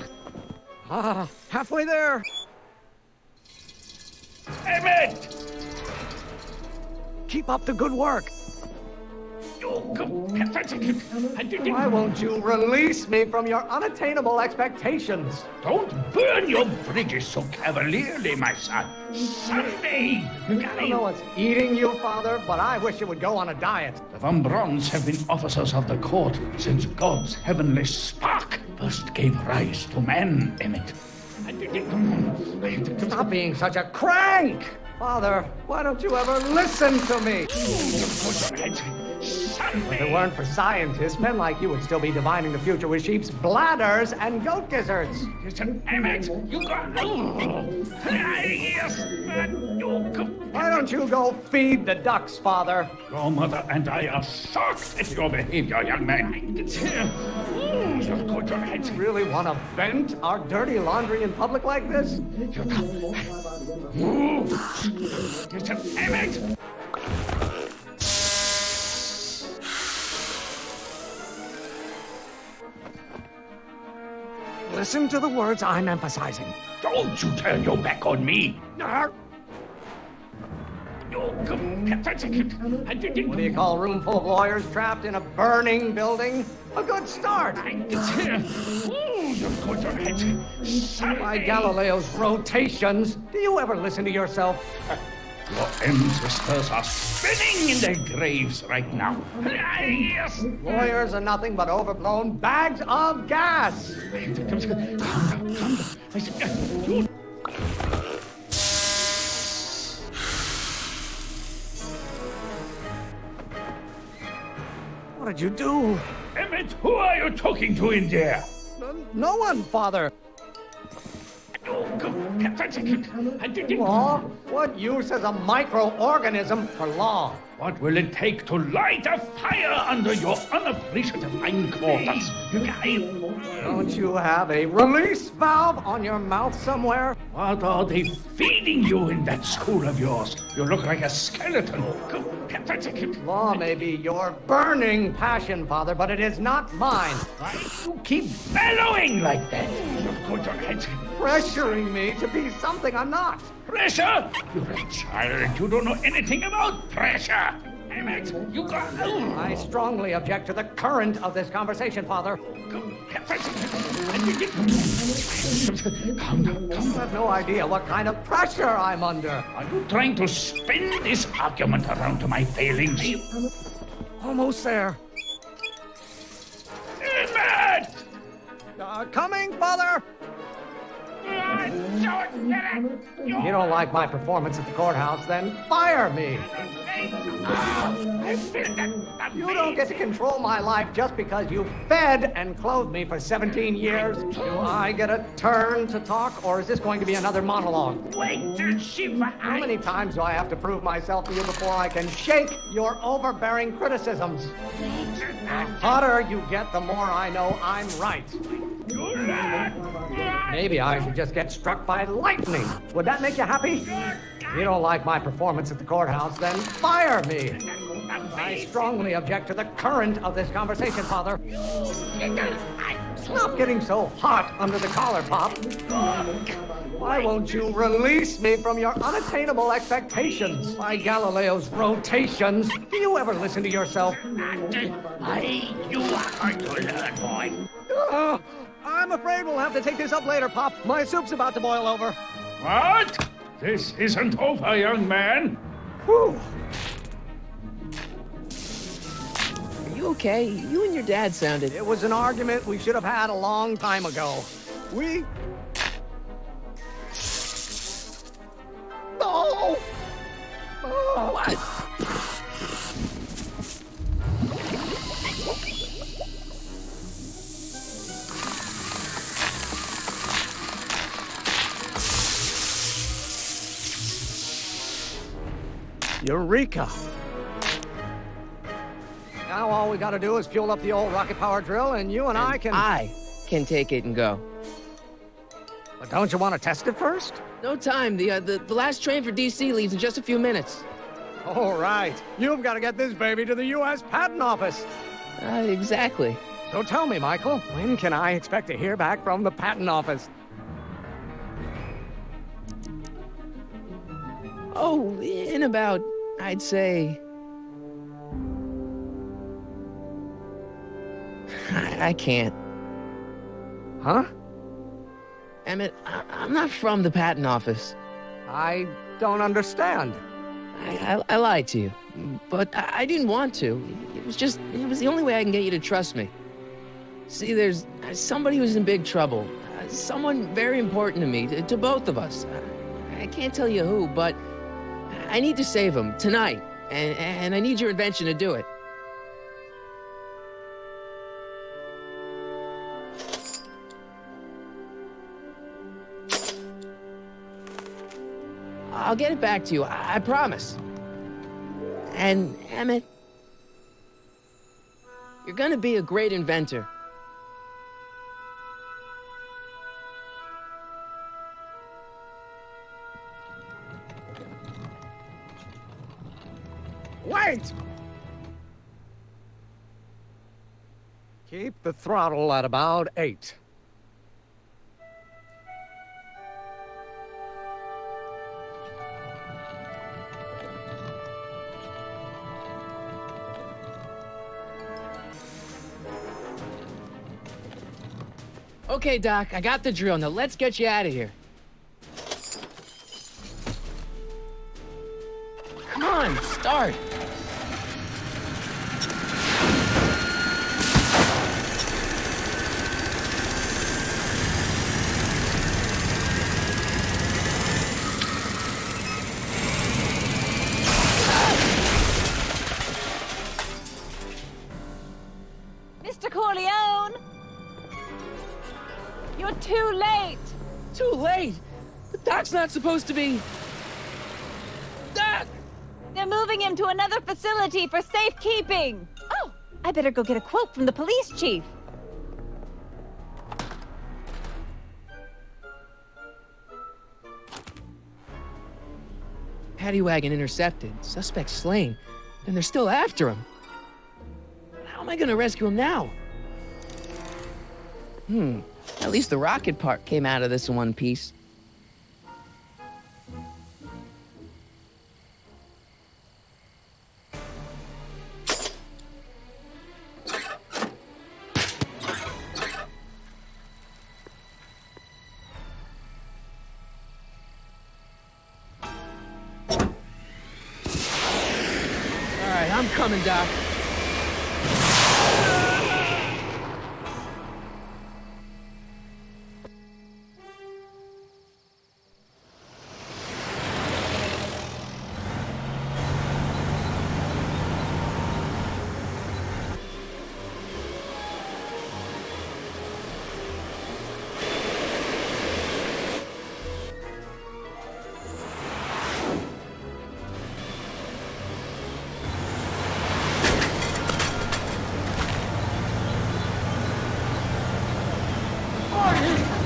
Ah, halfway there. Emmett! Keep up the good work. Why won't you release me from your unattainable expectations? Don't burn your bridges so cavalierly, my son. Someday, I don't know what's eating you, Father, but I wish you would go on a diet. The Von Brauns have been officers of the court since God's heavenly spark first gave rise to man, Emmett. Stop being such a crank! Father, why don't you ever listen to me? If it weren't for scientists, men like you would still be divining the future with sheep's bladders and goat gizzards. Emmett, you got... Why don't you go feed the ducks, Father? Your mother and I are shocked at your behavior, young man. You're going to really want to vent our dirty laundry in public like this? Emmett! Listen to the words I'm emphasizing. Don't you turn your back on me! What do you call a room full of lawyers trapped in a burning building? A good start. By Galileo's rotations, do you ever listen to yourself? Your ancestors are spinning in their graves right now. Lawyers are nothing but overblown bags of gas. Calm down. I said, What did you do? Emmett, who are you talking to in there? No one, Father. Law? What use is a microorganism for law? What will it take to light a fire under your unappreciative hindquarters? Don't you have a release valve on your mouth somewhere? What are they feeding you in that school of yours? You look like a skeleton. Law may be your burning passion, Father, but it is not mine. Why do you keep bellowing like that? Pressuring me to be something I'm not. Pressure? You're a child. You don't know anything about pressure. Emmett, you got... I strongly object to the current of this conversation, Father. Calm down. You have no idea what kind of pressure I'm under. Are you trying to spin this argument around to my failings? Almost there. Emmett! Coming, Father! You don't like my performance at the courthouse, then fire me. You don't get to control my life just because you fed and clothed me for 17 years. Do I get a turn to talk, or is this going to be another monologue? Wait till she... How many times do I have to prove myself to you before I can shake your overbearing criticisms? The hotter you get, the more I know I'm right. Maybe I should just get struck by lightning. Would that make you happy? You don't like my performance at the courthouse, then fire me. I strongly object to the current of this conversation, Father. Stop getting so hot under the collar, Pop. Why won't you release me from your unattainable expectations? By Galileo's rotations, do you ever listen to yourself? You are going to learn, boy. I'm afraid we'll have to take this up later, Pop. My soup's about to boil over. What? This isn't over, young man. Whew. You okay? You and your dad sounded... It was an argument we should have had a long time ago. We... No! Oh. What? Eureka! Now all we gotta do is fuel up the old rocket power drill and you and I can take it and go. But don't you want to test it first? No time. The last train for DC leaves in just a few minutes. All right. You've got to get this baby to the U.S. Patent Office. Exactly. So tell me, Michael, when can I expect to hear back from the Patent Office? Oh, in about, I'd say... I can't. Huh? Emmett, I'm not from the Patent Office. I don't understand. I lied to you, but I didn't want to. It was the only way I can get you to trust me. See, there's somebody who's in big trouble. Someone very important to me, to both of us. I can't tell you who, but I need to save him tonight, and I need your invention to do it. I'll get it back to you, I promise. And, Emmett, you're gonna be a great inventor. Wait! Keep the throttle at about 8. Okay, Doc, I got the drill. Now let's get you out of here. Come on, start. Mr. Corleone! You're too late! Too late? The Doc's not supposed to be... Doc! They're moving him to another facility for safekeeping! Oh, I better go get a quote from the police chief. Paddy wagon intercepted, suspect slain, and they're still after him. How am I gonna rescue him now? At least the rocket part came out of this in one piece. All right, I'm coming, Doc.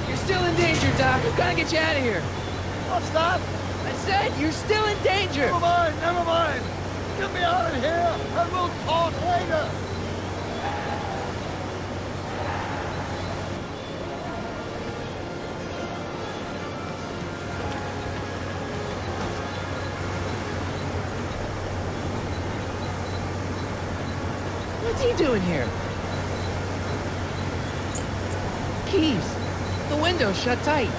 You're still in danger, Doc. I've got to get you out of here. What's that? I said you're still in danger. Never mind, never mind. Get me out of here, and we'll talk later. What's he doing here? Keys. The window's shut tight.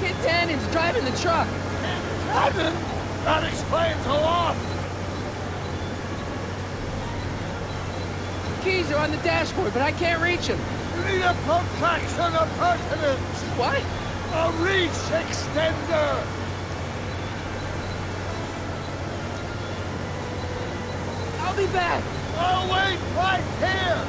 Kid Tannen's driving the truck. Tannen? That explains a lot. Keys are on the dashboard, but I can't reach them. You need a protraction appurtenance. What? A reach extender. I'll be back. I'll wait right here.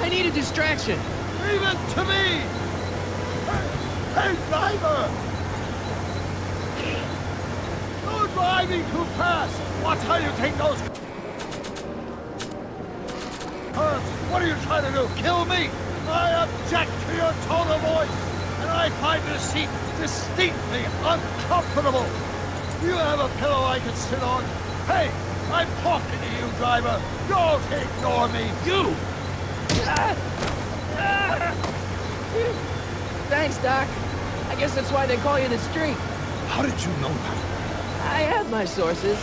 I need a distraction. Leave it to me. Hey, driver! You're driving too fast. Watch how you take those curves. What are you trying to do? Kill me? I object to your tone of voice, and I find this seat distinctly uncomfortable. Do you have a pillow I can sit on? Hey, I'm talking to you, driver. Don't ignore me. You! Thanks, Doc. I guess that's why they call you the street. How did you know that? I have my sources.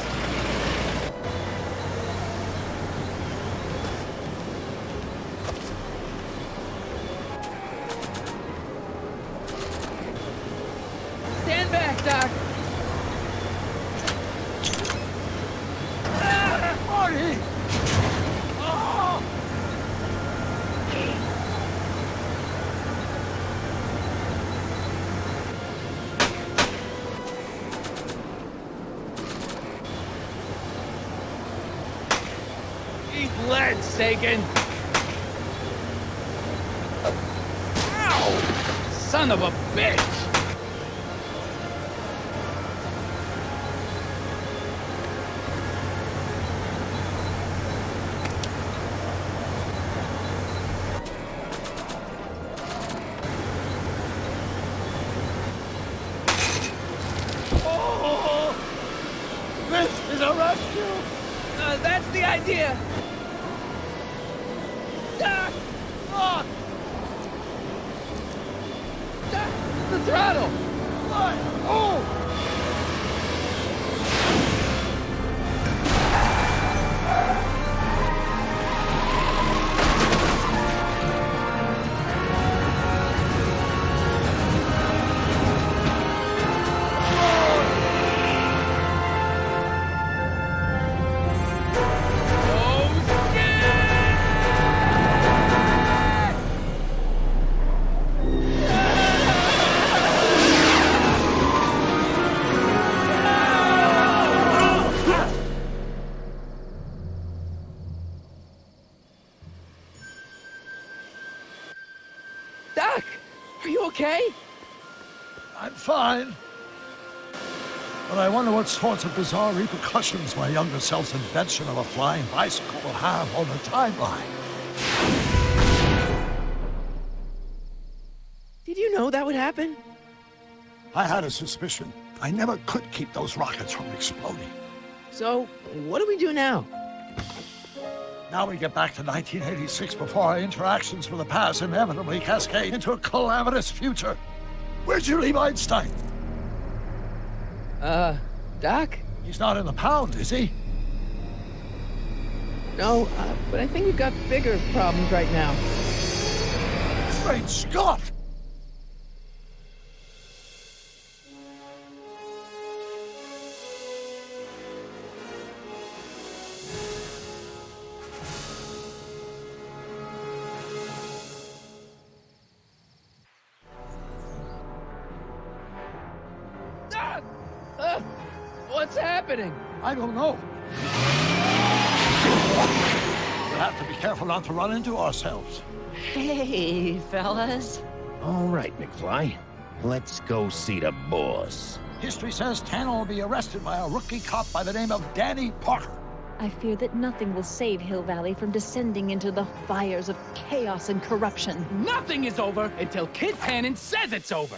Stand back, Doc. Marty! Oh! Eat lead, Sagan! Ow! Son of a bitch! Oh! This is a rescue! That's the idea. Doc! Look! Doc! The throttle! What? Oh! Doc! Are you okay? I'm fine. But I wonder what sorts of bizarre repercussions my younger self's invention of a flying bicycle will have on the timeline. Did you know that would happen? I had a suspicion. I never could keep those rockets from exploding. So, what do we do now? Now we get back to 1986 before our interactions with the past inevitably cascade into a calamitous future. Where'd you leave Einstein? Doc? He's not in the pound, is he? No, but I think we've got bigger problems right now. Great Scott! What's happening? I don't know. We'll have to be careful not to run into ourselves. Hey, fellas. All right, McFly. Let's go see the boss. History says Tannen will be arrested by a rookie cop by the name of Danny Parker. I fear that nothing will save Hill Valley from descending into the fires of chaos and corruption. Nothing is over until Kid Tannen says it's over!